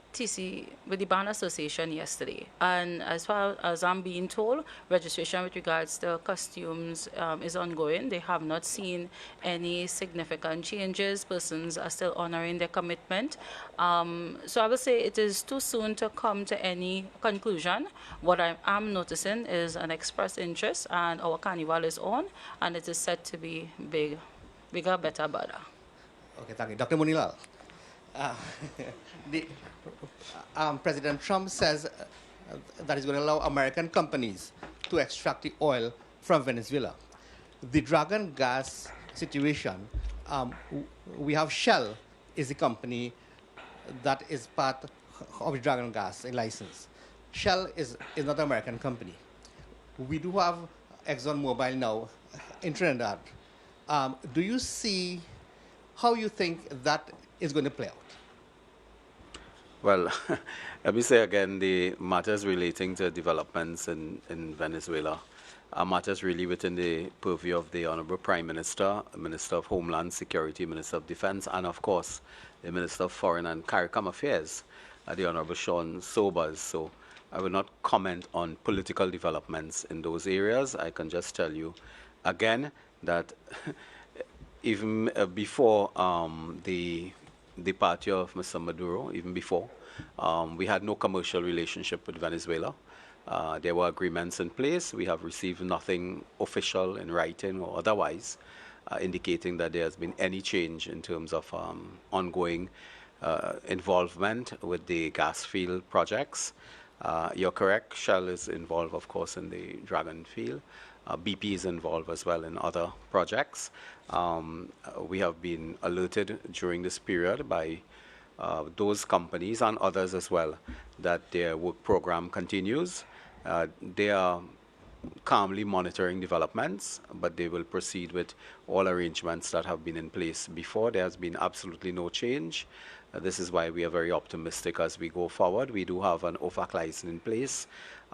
B: the band association yesterday, and as far as I'm being told, registration with regards to costumes is ongoing. They have not seen any significant changes. Persons are still honoring their commitment. So I would say it is too soon to come to any conclusion. What I am noticing is an expressed interest, and our carnival is on, and it is set to be bigger, better, better.
G: Okay, thank you. Dr. Munilal. President Trump says that he's going to allow American companies to extract the oil from Venezuela. The Dragon gas situation, we have Shell is the company that is part of the Dragon gas license. Shell is not an American company. We do have ExxonMobil now in Trinidad. Do you see how you think that is going to play out?
D: Well, let me say again, the matters relating to developments in Venezuela are matters really within the purview of the Honorable Prime Minister, Minister of Homeland Security, Minister of Defense, and of course, the Minister of Foreign and CARICOM Affairs, the Honorable Sean Sobers. So I will not comment on political developments in those areas. I can just tell you again that even before the departure of Mr. Maduro, even before, we had no commercial relationship with Venezuela. There were agreements in place. We have received nothing official in writing or otherwise indicating that there has been any change in terms of ongoing involvement with the gas field projects. You're correct, Shell is involved, of course, in the Dragon field. BP is involved as well in other projects. We have been alerted during this period by those companies and others as well that their work program continues. They are calmly monitoring developments, but they will proceed with all arrangements that have been in place before. There has been absolutely no change. This is why we are very optimistic as we go forward. We do have an OFAC license in place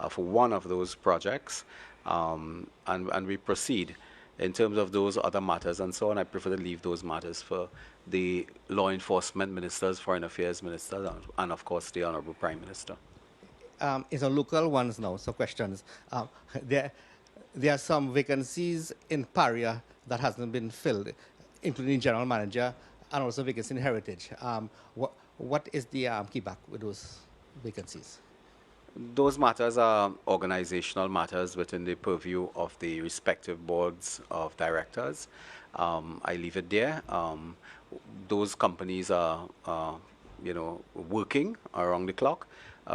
D: for one of those projects, and we proceed. In terms of those other matters and so on, I prefer to leave those matters for the law enforcement ministers, foreign affairs ministers, and of course the Honorable Prime Minister.
G: It's on local ones now, so questions. There are some vacancies in Paria that hasn't been filled, including general manager and also vacancies in heritage. What is the keyback with those vacancies?
D: Those matters are organizational matters within the purview of the respective boards of directors. I leave it there. Those companies are, working around the clock,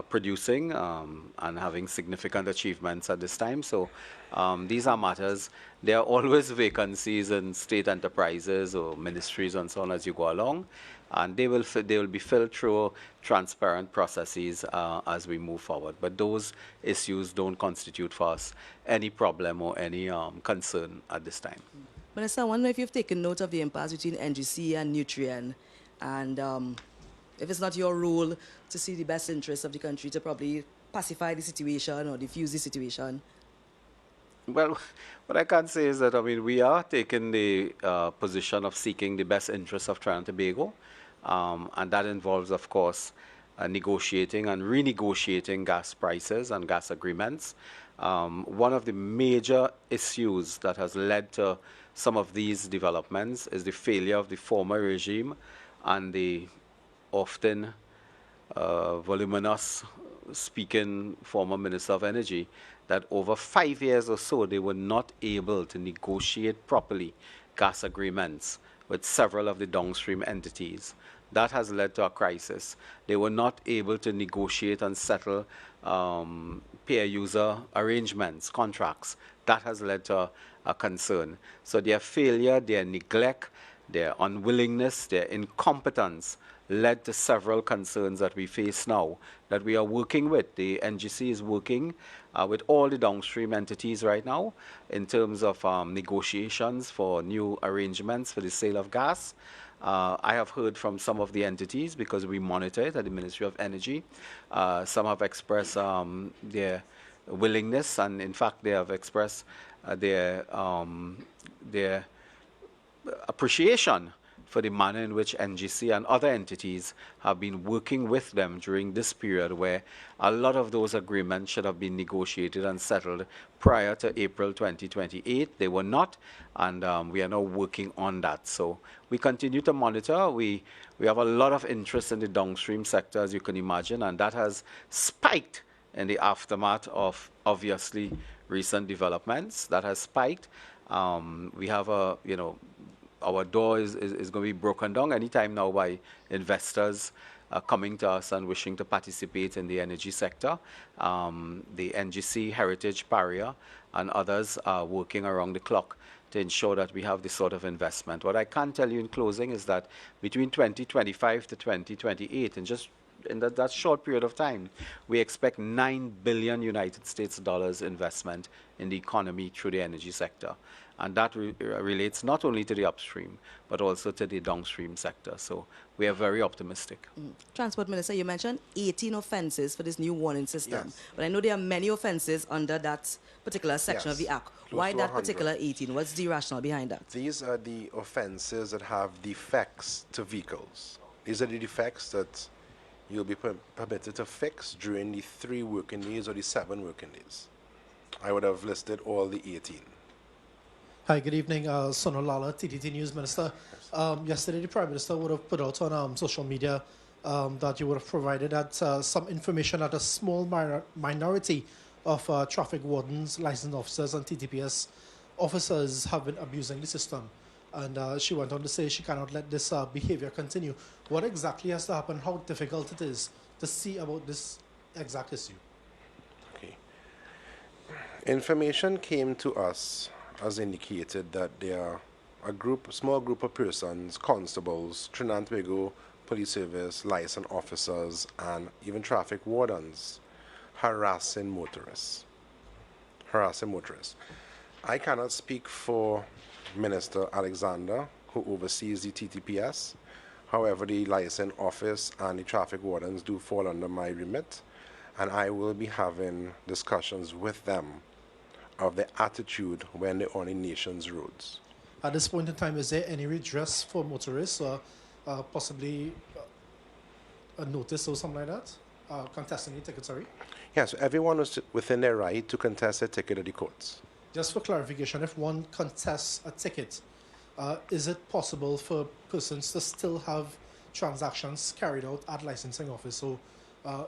D: producing and having significant achievements at this time. So these are matters. There are always vacancies in state enterprises or ministries and so on as you go along, and they will be filled through transparent processes as we move forward. But those issues don't constitute for us any problem or any concern at this time.
F: Minister, I wonder if you've taken note of the impasse between NGC and Nutrien, and if it's not your role to see the best interests of the country to probably pacify the situation or diffuse the situation.
D: Well, what I can say is that, we are taking the position of seeking the best interests of Trinidad and Tobago, and that involves, of course, negotiating and renegotiating gas prices and gas agreements. One of the major issues that has led to some of these developments is the failure of the former regime and the often voluminous speaking former Minister of Energy, that over 5 years or so they were not able to negotiate properly gas agreements with several of the downstream entities. That has led to a crisis. They were not able to negotiate and settle pair-user arrangements, contracts. That has led to a concern. So their failure, their neglect, their unwillingness, their incompetence led to several concerns that we face now that we are working with. The NGC is working with all the downstream entities right now in terms of negotiations for new arrangements for the sale of gas. I have heard from some of the entities, because we monitor it at the Ministry of Energy. Some have expressed their willingness, and in fact they have expressed their appreciation for the manner in which NGC and other entities have been working with them during this period, where a lot of those agreements should have been negotiated and settled prior to April 2028. They were not, and we are now working on that. So we continue to monitor. We have a lot of interest in the downstream sector, as you can imagine, and that has spiked in the aftermath of, obviously, recent developments. That has spiked. We have our door is going to be broken down anytime now by investors coming to us and wishing to participate in the energy sector. The NGC, Heritage, Paria, and others are working around the clock to ensure that we have this sort of investment. What I can tell you in closing is that between 2025 to 2028, and just in that short period of time, we expect $9 billion United States dollars investment in the economy through the energy sector. And that relates not only to the upstream, but also to the downstream sector. So we are very optimistic.
F: Transport Minister, you mentioned 18 offences for this new warning system.
C: Yes.
F: But I know there are many offences under that particular section of
C: Yes.
F: the Act.
C: Close
F: Why
C: to
F: that
C: 100.
F: particular 18? What's the rationale behind that?
C: These are the offenses that have defects to vehicles. These are the defects that you'll be permitted to fix during the 3 working days or the 7 working days. I would have listed all the 18.
H: Hi, good evening. Sonal Lala, TTT News Minister. Yesterday, the Prime Minister would have put out on social media that you would have provided that some information that a small minority of traffic wardens, licensed officers, and TTPS officers have been abusing the system. And she went on to say she cannot let this behavior continue. What exactly has to happen? How difficult it is to see about this exact issue?
C: Okay. Information came to us as indicated that there are small group of persons, constables, Trinidad and Tobago Police Service, licensed officers, and even traffic wardens harassing motorists. I cannot speak for Minister Alexander, who oversees the TTPS. However, the license office and the traffic wardens do fall under my remit, and I will be having discussions with them of their attitude when they're on the nation's roads.
H: At this point in time, is there any redress for motorists or possibly a notice or something like that? Contesting the ticket, sorry?
C: Yeah, so everyone is within their right to contest a ticket at the courts.
H: Just for clarification, if one contests a ticket, is it possible for persons to still have transactions carried out at licensing office? So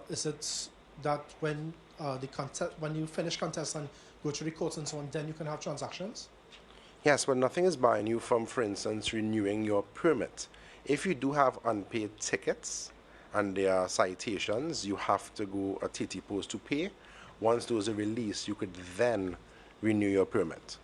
H: is it that when you finish contest and go to the courts and so on, then you can have transactions?
C: Yes, but nothing is barring you from, for instance, renewing your permit. If you do have unpaid tickets and there are citations, you have to go a TT post to pay. Once those are released, you could then renew your permit.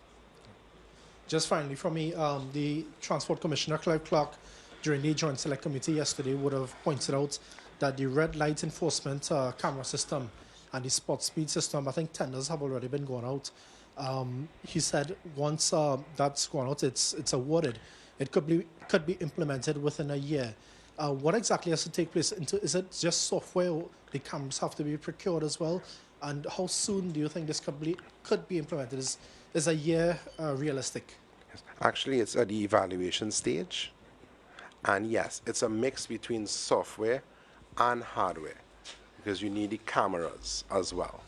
H: Just finally, for me, the Transport Commissioner, Clive Clark, during the Joint Select Committee yesterday would have pointed out that the red light enforcement camera system and the spot speed system, I think tenders have already been going out. He said once that's gone out, it's awarded. It could be implemented within a year. What exactly has to take place? Is it just software, or the cameras have to be procured as well? And how soon do you think this could be implemented? Is a year realistic?
C: Actually, it's at the evaluation stage. And yes, it's a mix between software and hardware, because you need the cameras as well.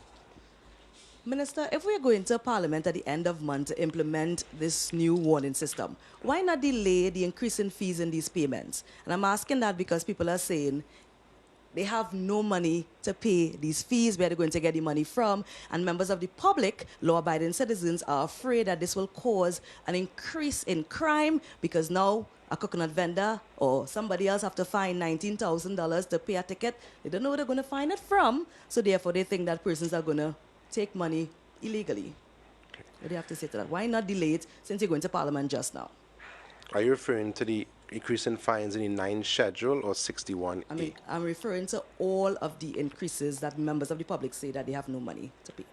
F: Minister, if we are going to Parliament at the end of month to implement this new warning system, why not delay the increase in fees in these payments? And I'm asking that because people are saying they have no money to pay these fees, where they're going to get the money from, and members of the public, law-abiding citizens, are afraid that this will cause an increase in crime because now a coconut vendor or somebody else have to find $19,000 to pay a ticket. They don't know where they're going to find it from, so therefore they think that persons are going to take money illegally. What do you have to say to that? Why not delay it since you're going to Parliament just now?
C: Are you referring to the increase in fines in the 9 schedule or 61A?
F: I'm referring to all of the increases that members of the public say that they have no money to pay.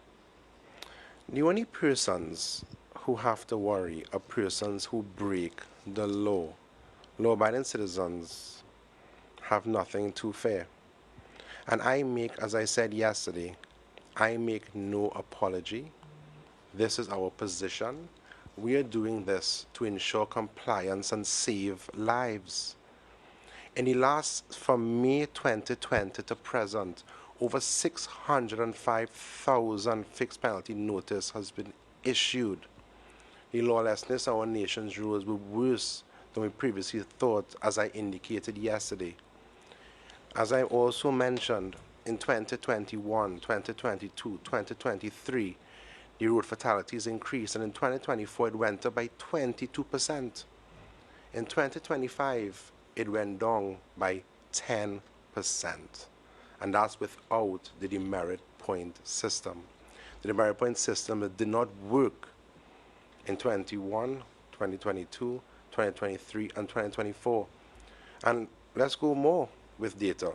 C: The only persons who have to worry are persons who break the law. Law-abiding citizens have nothing to fear. And as I said yesterday, I make no apology. This is our position. We are doing this to ensure compliance and save lives. In the last, from May 2020 to present, over 605,000 fixed penalty notice has been issued. The lawlessness on our nation's roads were worse than we previously thought, as I indicated yesterday. As I also mentioned, in 2021, 2022, 2023, the road fatalities increased, and in 2024 it went up by 22%. In 2025, it went down by 10%, and that's without the demerit point system. The demerit point system did not work in 2021, 2022, 2023, and 2024. And let's go more with data.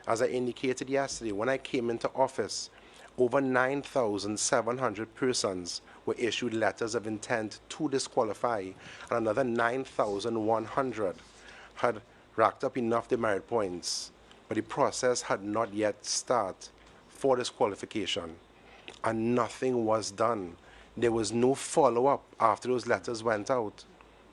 C: As I indicated yesterday, when I came into office, over 9,700 persons were issued letters of intent to disqualify, and another 9,100 had racked up enough demerit points, but the process had not yet started for disqualification, and nothing was done. There was no follow-up after those letters went out.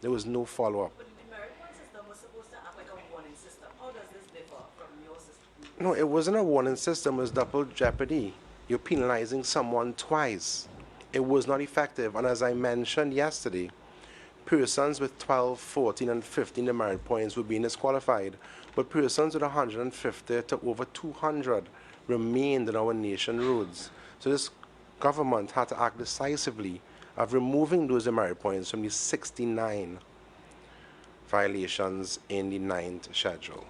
C: There was no follow-up.
F: But the demerit point system was supposed to act like a warning system. How does this differ from your system?
C: No, it wasn't a warning system. It was double jeopardy. You're penalizing someone twice. It was not effective. And as I mentioned yesterday, persons with 12, 14, and 15 demerit points were being disqualified, but persons with 150 to over 200 remained on our nation roads. So this government had to act decisively of removing those demerit points from the 69 violations in the 9th schedule.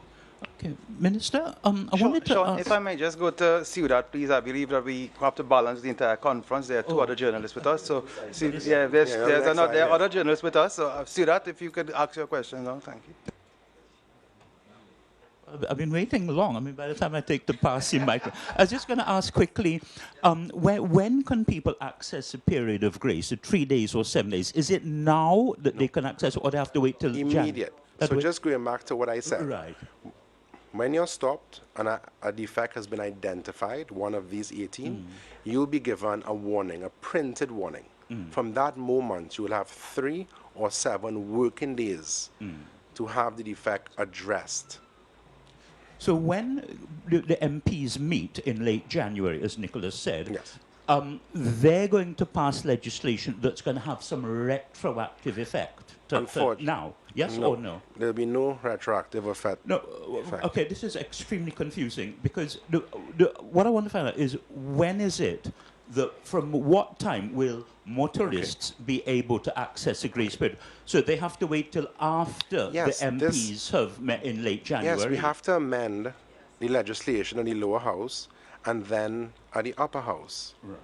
E: Okay, Minister, I wanted to
A: Sean,
E: ask...
A: if I may just go to Ciudad, please. I believe that we have to balance the entire conference. There are two other journalists with us. So, yeah, there are other journalists with us. So, Ciudad, if you could ask your question now, thank you.
E: I've been waiting long. I mean, by the time I take the passing micro, I was just going to ask quickly, when can people access a period of grace, 3 days or 7 days? Is it now that they can access, or they have to wait till
C: Immediate. So just going back to what I said.
E: Right.
C: When you're stopped and a defect has been identified, one of these 18, you'll be given a warning, a printed warning. From that moment, you will have 3 or 7 working days to have the defect addressed.
E: So when the MPs meet in late January, as Nicholas said,
C: Yes.
E: They're going to pass legislation that's going to have some retroactive effect to now. Yes or no?
C: There'll be no retroactive effect.
E: No. Okay, this is extremely confusing because what I want to find out is when is it that from what time will motorists be able to access a grace period? So they have to wait till after the MPs have met in late January?
C: Yes, we have to amend the legislation in the lower house and then at the upper house.
E: Right.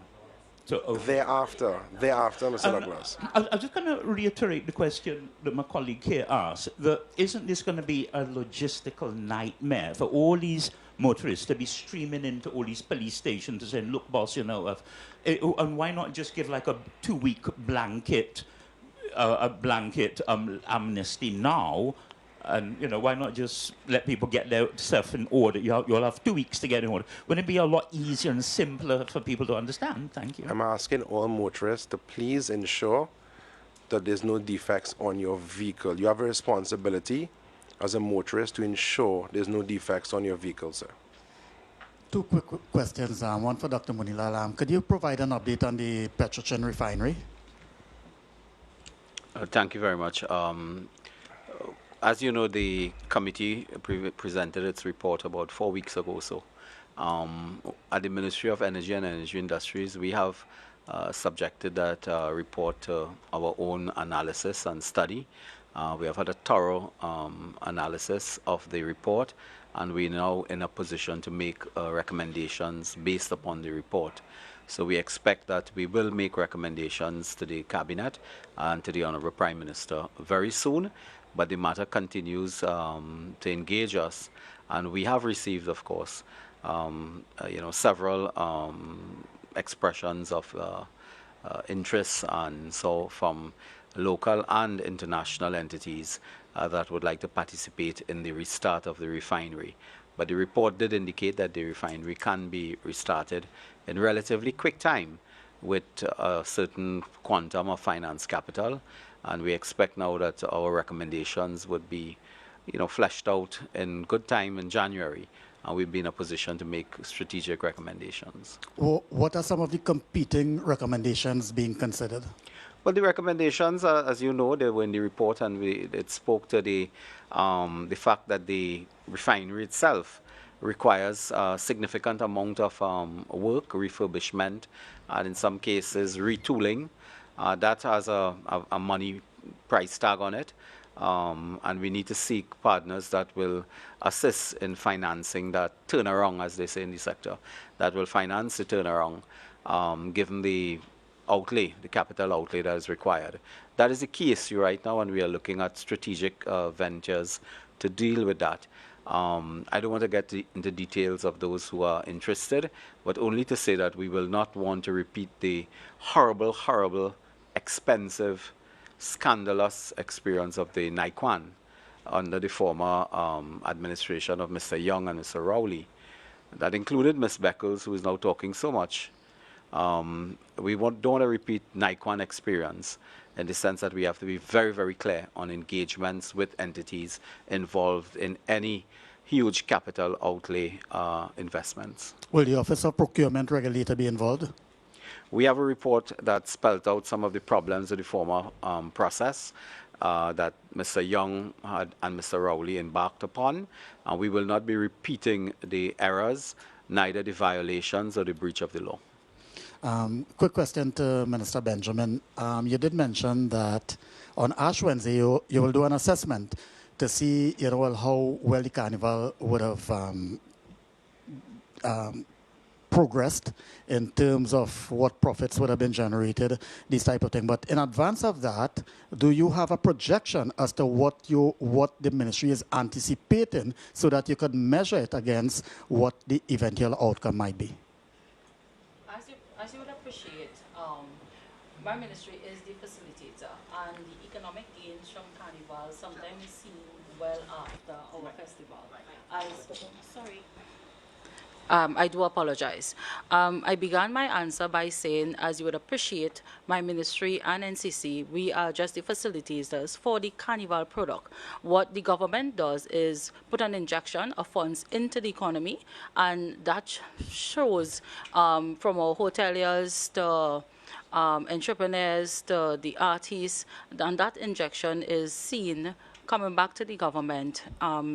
E: So
C: thereafter, Mr. Douglas.
E: I'm just going to reiterate the question that my colleague here asked. Isn't this going to be a logistical nightmare for all these motorists to be streaming into all these police stations and saying, look, boss, you know, and why not just give like a 2-week blanket amnesty now? And, you know, why not just let people get their stuff in order? You'll have 2 weeks to get in order. Wouldn't it be a lot easier and simpler for people to understand? Thank you.
C: I'm asking all motorists to please ensure that there's no defects on your vehicle. You have a responsibility as a motorist to ensure there's no defects on your vehicle, sir.
I: 2 quick questions. One for Dr. Munilal. Could you provide an update on the Petrochin refinery?
D: Thank you very much. As you know, the committee presented its report about 4 weeks ago. So, at the Ministry of Energy and Energy Industries, we have subjected that report to our own analysis and study. We have had a thorough analysis of the report, and we're now in a position to make recommendations based upon the report. So we expect that we will make recommendations to the Cabinet and to the Honourable Prime Minister very soon. But the matter continues to engage us, and we have received, of course, several expressions of interest and so from local and international entities that would like to participate in the restart of the refinery. But the report did indicate that the refinery can be restarted in relatively quick time with a certain quantum of finance capital. And we expect now that our recommendations would be, fleshed out in good time in January, and we'll be in a position to make strategic recommendations.
I: What are some of the competing recommendations being considered?
D: Well, the recommendations, as you know, they were in the report, and it spoke to the fact that the refinery itself requires a significant amount of work, refurbishment, and in some cases retooling. That has a money price tag on it, and we need to seek partners that will assist in financing that turnaround, as they say in the sector, that will finance the turnaround, given the outlay, the capital outlay that is required. That is the key issue right now, and we are looking at strategic ventures to deal with that. I don't want to get into details of those who are interested, but only to say that we will not want to repeat the horrible, expensive, scandalous experience of the Naikwan under the former administration of Mr. Young and Mr. Rowley. That included Ms. Beckles, who is now talking so much. We don't want to repeat Naikwan experience in the sense that we have to be very, very clear on engagements with entities involved in any huge capital outlay investments.
I: Will the Office of Procurement Regulator be involved?
D: We have a report that spelled out some of the problems of the former process that Mr. Young and Mr. Rowley embarked upon, and we will not be repeating the errors, neither the violations or the breach of the law.
I: Quick question to Minister Benjamin. You did mention that on Ash Wednesday you will do an assessment to see, how well the carnival would have progressed in terms of what profits would have been generated, this type of thing. But in advance of that, do you have a projection as to what the ministry is anticipating so that you could measure it against what the eventual outcome might be?
B: As you would appreciate, my ministry is the facilitator, and the economic gains from carnival sometimes seen well after our festival. I do apologize. I began my answer by saying, as you would appreciate, my ministry and NCC, we are just the facilitators for the carnival product. What the government does is put an injection of funds into the economy, and that shows from our hoteliers to entrepreneurs to the artists, and that injection is seen coming back to the government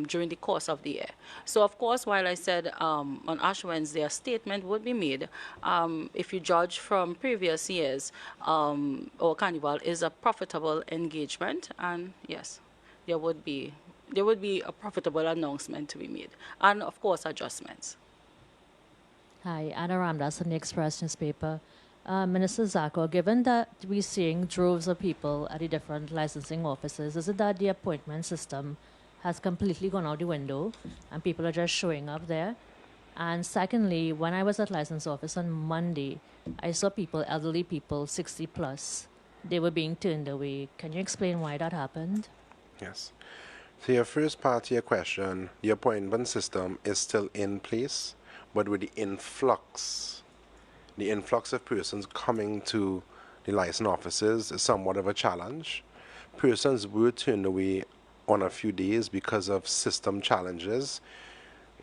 B: during the course of the year. So, of course, while I said on Ash Wednesday a statement would be made, if you judge from previous years, our carnival is a profitable engagement, and yes, there would be a profitable announcement to be made, and of course adjustments.
J: Hi, Anna Ramdas from the Express newspaper. Minister Zako, given that we're seeing droves of people at the different licensing offices, is it that the appointment system has completely gone out the window and people are just showing up there? And secondly, when I was at license office on Monday, I saw people, elderly people, 60 plus, they were being turned away. Can you explain why that happened?
C: Yes. So your first part of your question, the appointment system is still in place, but with the influx of persons coming to the license offices is somewhat of a challenge. Persons were turned away on a few days because of system challenges.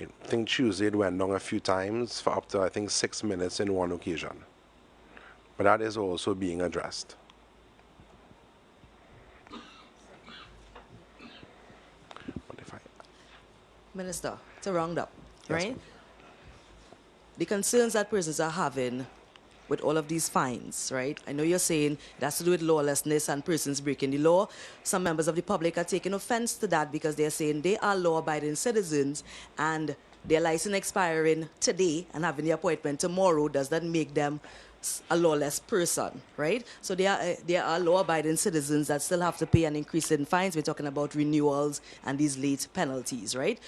C: I think Tuesday it went down a few times for up to, I think, 6 minutes in one occasion. But that is also being addressed.
F: Minister, to round up,
C: Yes,
F: right?
C: ma'am.
F: The concerns that persons are having with all of these fines, right? I know you're saying it has to do with lawlessness and persons breaking the law. Some members of the public are taking offense to that because they're saying they are law-abiding citizens and their license expiring today and having the appointment tomorrow does not make them a lawless person, right? So there are law-abiding citizens that still have to pay an increase in fines. We're talking about renewals and these late penalties, right?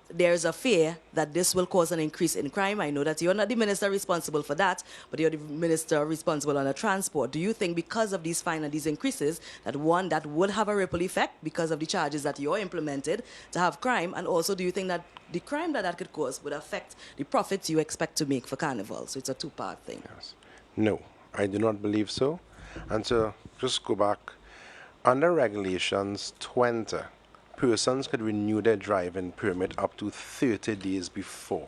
F: There's a fear that this will cause an increase in crime. I know that you're not the minister responsible for that, but you're the minister responsible on the transport. Do you think because of these fines and these increases, that one, that would have a ripple effect because of the charges that you're implemented to have crime? And also, do you think that the crime that could cause would affect the profits you expect to make for Carnival? So it's a two-part thing.
C: Yes. No, I do not believe so. And to just go back, under regulations 20, persons could renew their driving permit up to 30 days before.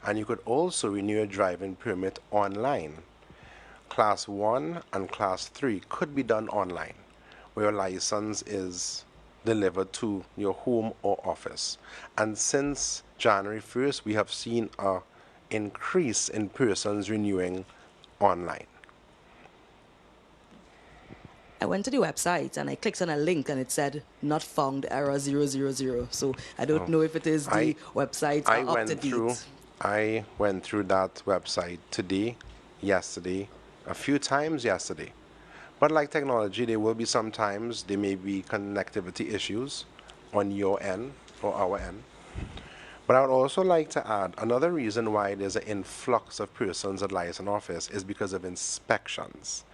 C: And you could also renew a driving permit online. Class 1 and Class 3 could be done online, where your license is delivered to your home or office. And since January 1st, we have seen an increase in persons renewing online.
F: I went to the website and I clicked on a link and it said not found error 000. So I don't know if it is the website up to date.
C: I went through that website today, yesterday, a few times yesterday. But like technology, there will be sometimes there may be connectivity issues on your end or our end. But I would also like to add another reason why there's an influx of persons at license office is because of inspections.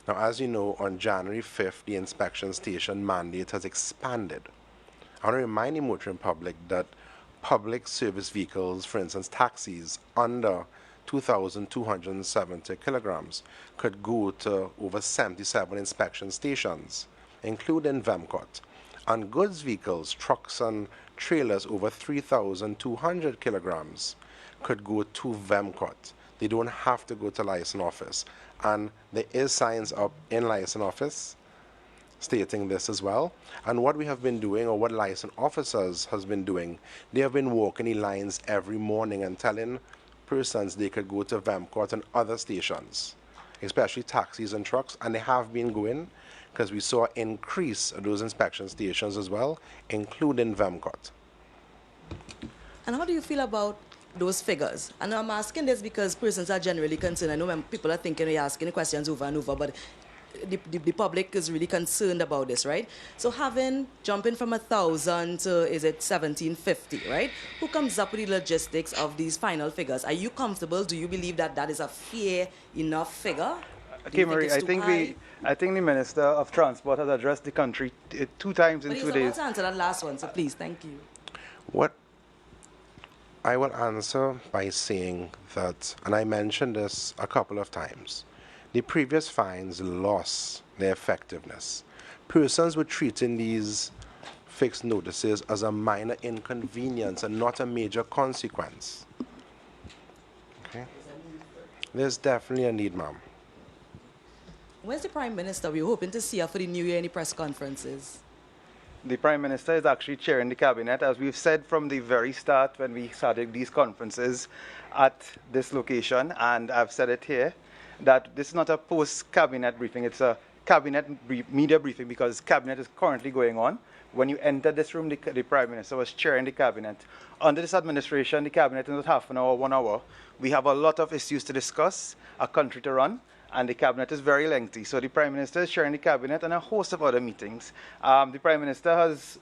C: Now, as you know, on January 5th, the inspection station mandate has expanded. I want to remind the motoring public that public service vehicles, for instance, taxis under 2,270 kilograms, could go to over 77 inspection stations, including VEMCOT. And goods vehicles, trucks and trailers over 3,200 kilograms could go to VEMCOT. They don't have to go to license office. And there is signs up in license office stating this as well. And what we have been doing, or what license officers has been doing, they have been walking the lines every morning and telling persons they could go to VEMCOT and other stations, especially taxis and trucks, and they have been going. because we saw an increase of those inspection stations as well, including VEMCOT.
F: And how do you feel about those figures? And I'm asking this because persons are generally concerned. I know when people are thinking we're asking the questions over and over, but the public is really concerned about this, right? So jumping from 1,000 to, is it 1,750, right? Who comes up with the logistics of these final figures? Are you comfortable? Do you believe that that is a fair enough figure?
A: Okay, Marie, I think the Minister of Transport has addressed the country 2 times in
F: but
A: 2 days.
F: But he's about to answer that last one, so please, thank you.
C: What I will answer by saying that, and I mentioned this a couple of times, the previous fines lost their effectiveness. Persons were treating these fixed notices as a minor inconvenience and not a major consequence. Okay? There's definitely a need, ma'am.
F: Where's the Prime Minister? We're hoping to see her for the New Year in the press conferences.
A: The Prime Minister is actually chairing the Cabinet, as we've said from the very start when we started these conferences at this location, and I've said it here, that this is not a post-Cabinet briefing, it's a Cabinet media briefing because Cabinet is currently going on. When you entered this room, the Prime Minister was chairing the Cabinet. Under this administration, the Cabinet is not half an hour, 1 hour. We have a lot of issues to discuss, a country to run, and the Cabinet is very lengthy. So the Prime Minister is chairing the Cabinet and a host of other meetings. The Prime Minister has,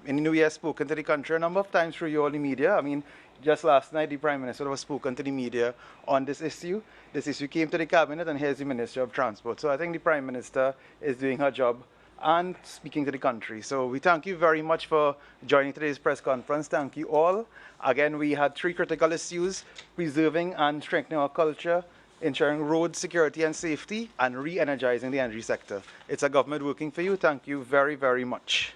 A: in the New Year, spoken to the country a number of times through you all the media. I mean, just last night, the Prime Minister was spoken to the media on this issue. This issue came to the Cabinet, and here's the Minister of Transport. So I think the Prime Minister is doing her job and speaking to the country. So we thank you very much for joining today's press conference. Thank you all. Again, we had 3 critical issues: preserving and strengthening our culture, ensuring road security and safety, and re-energizing the energy sector. It's a government working for you. Thank you very, very much.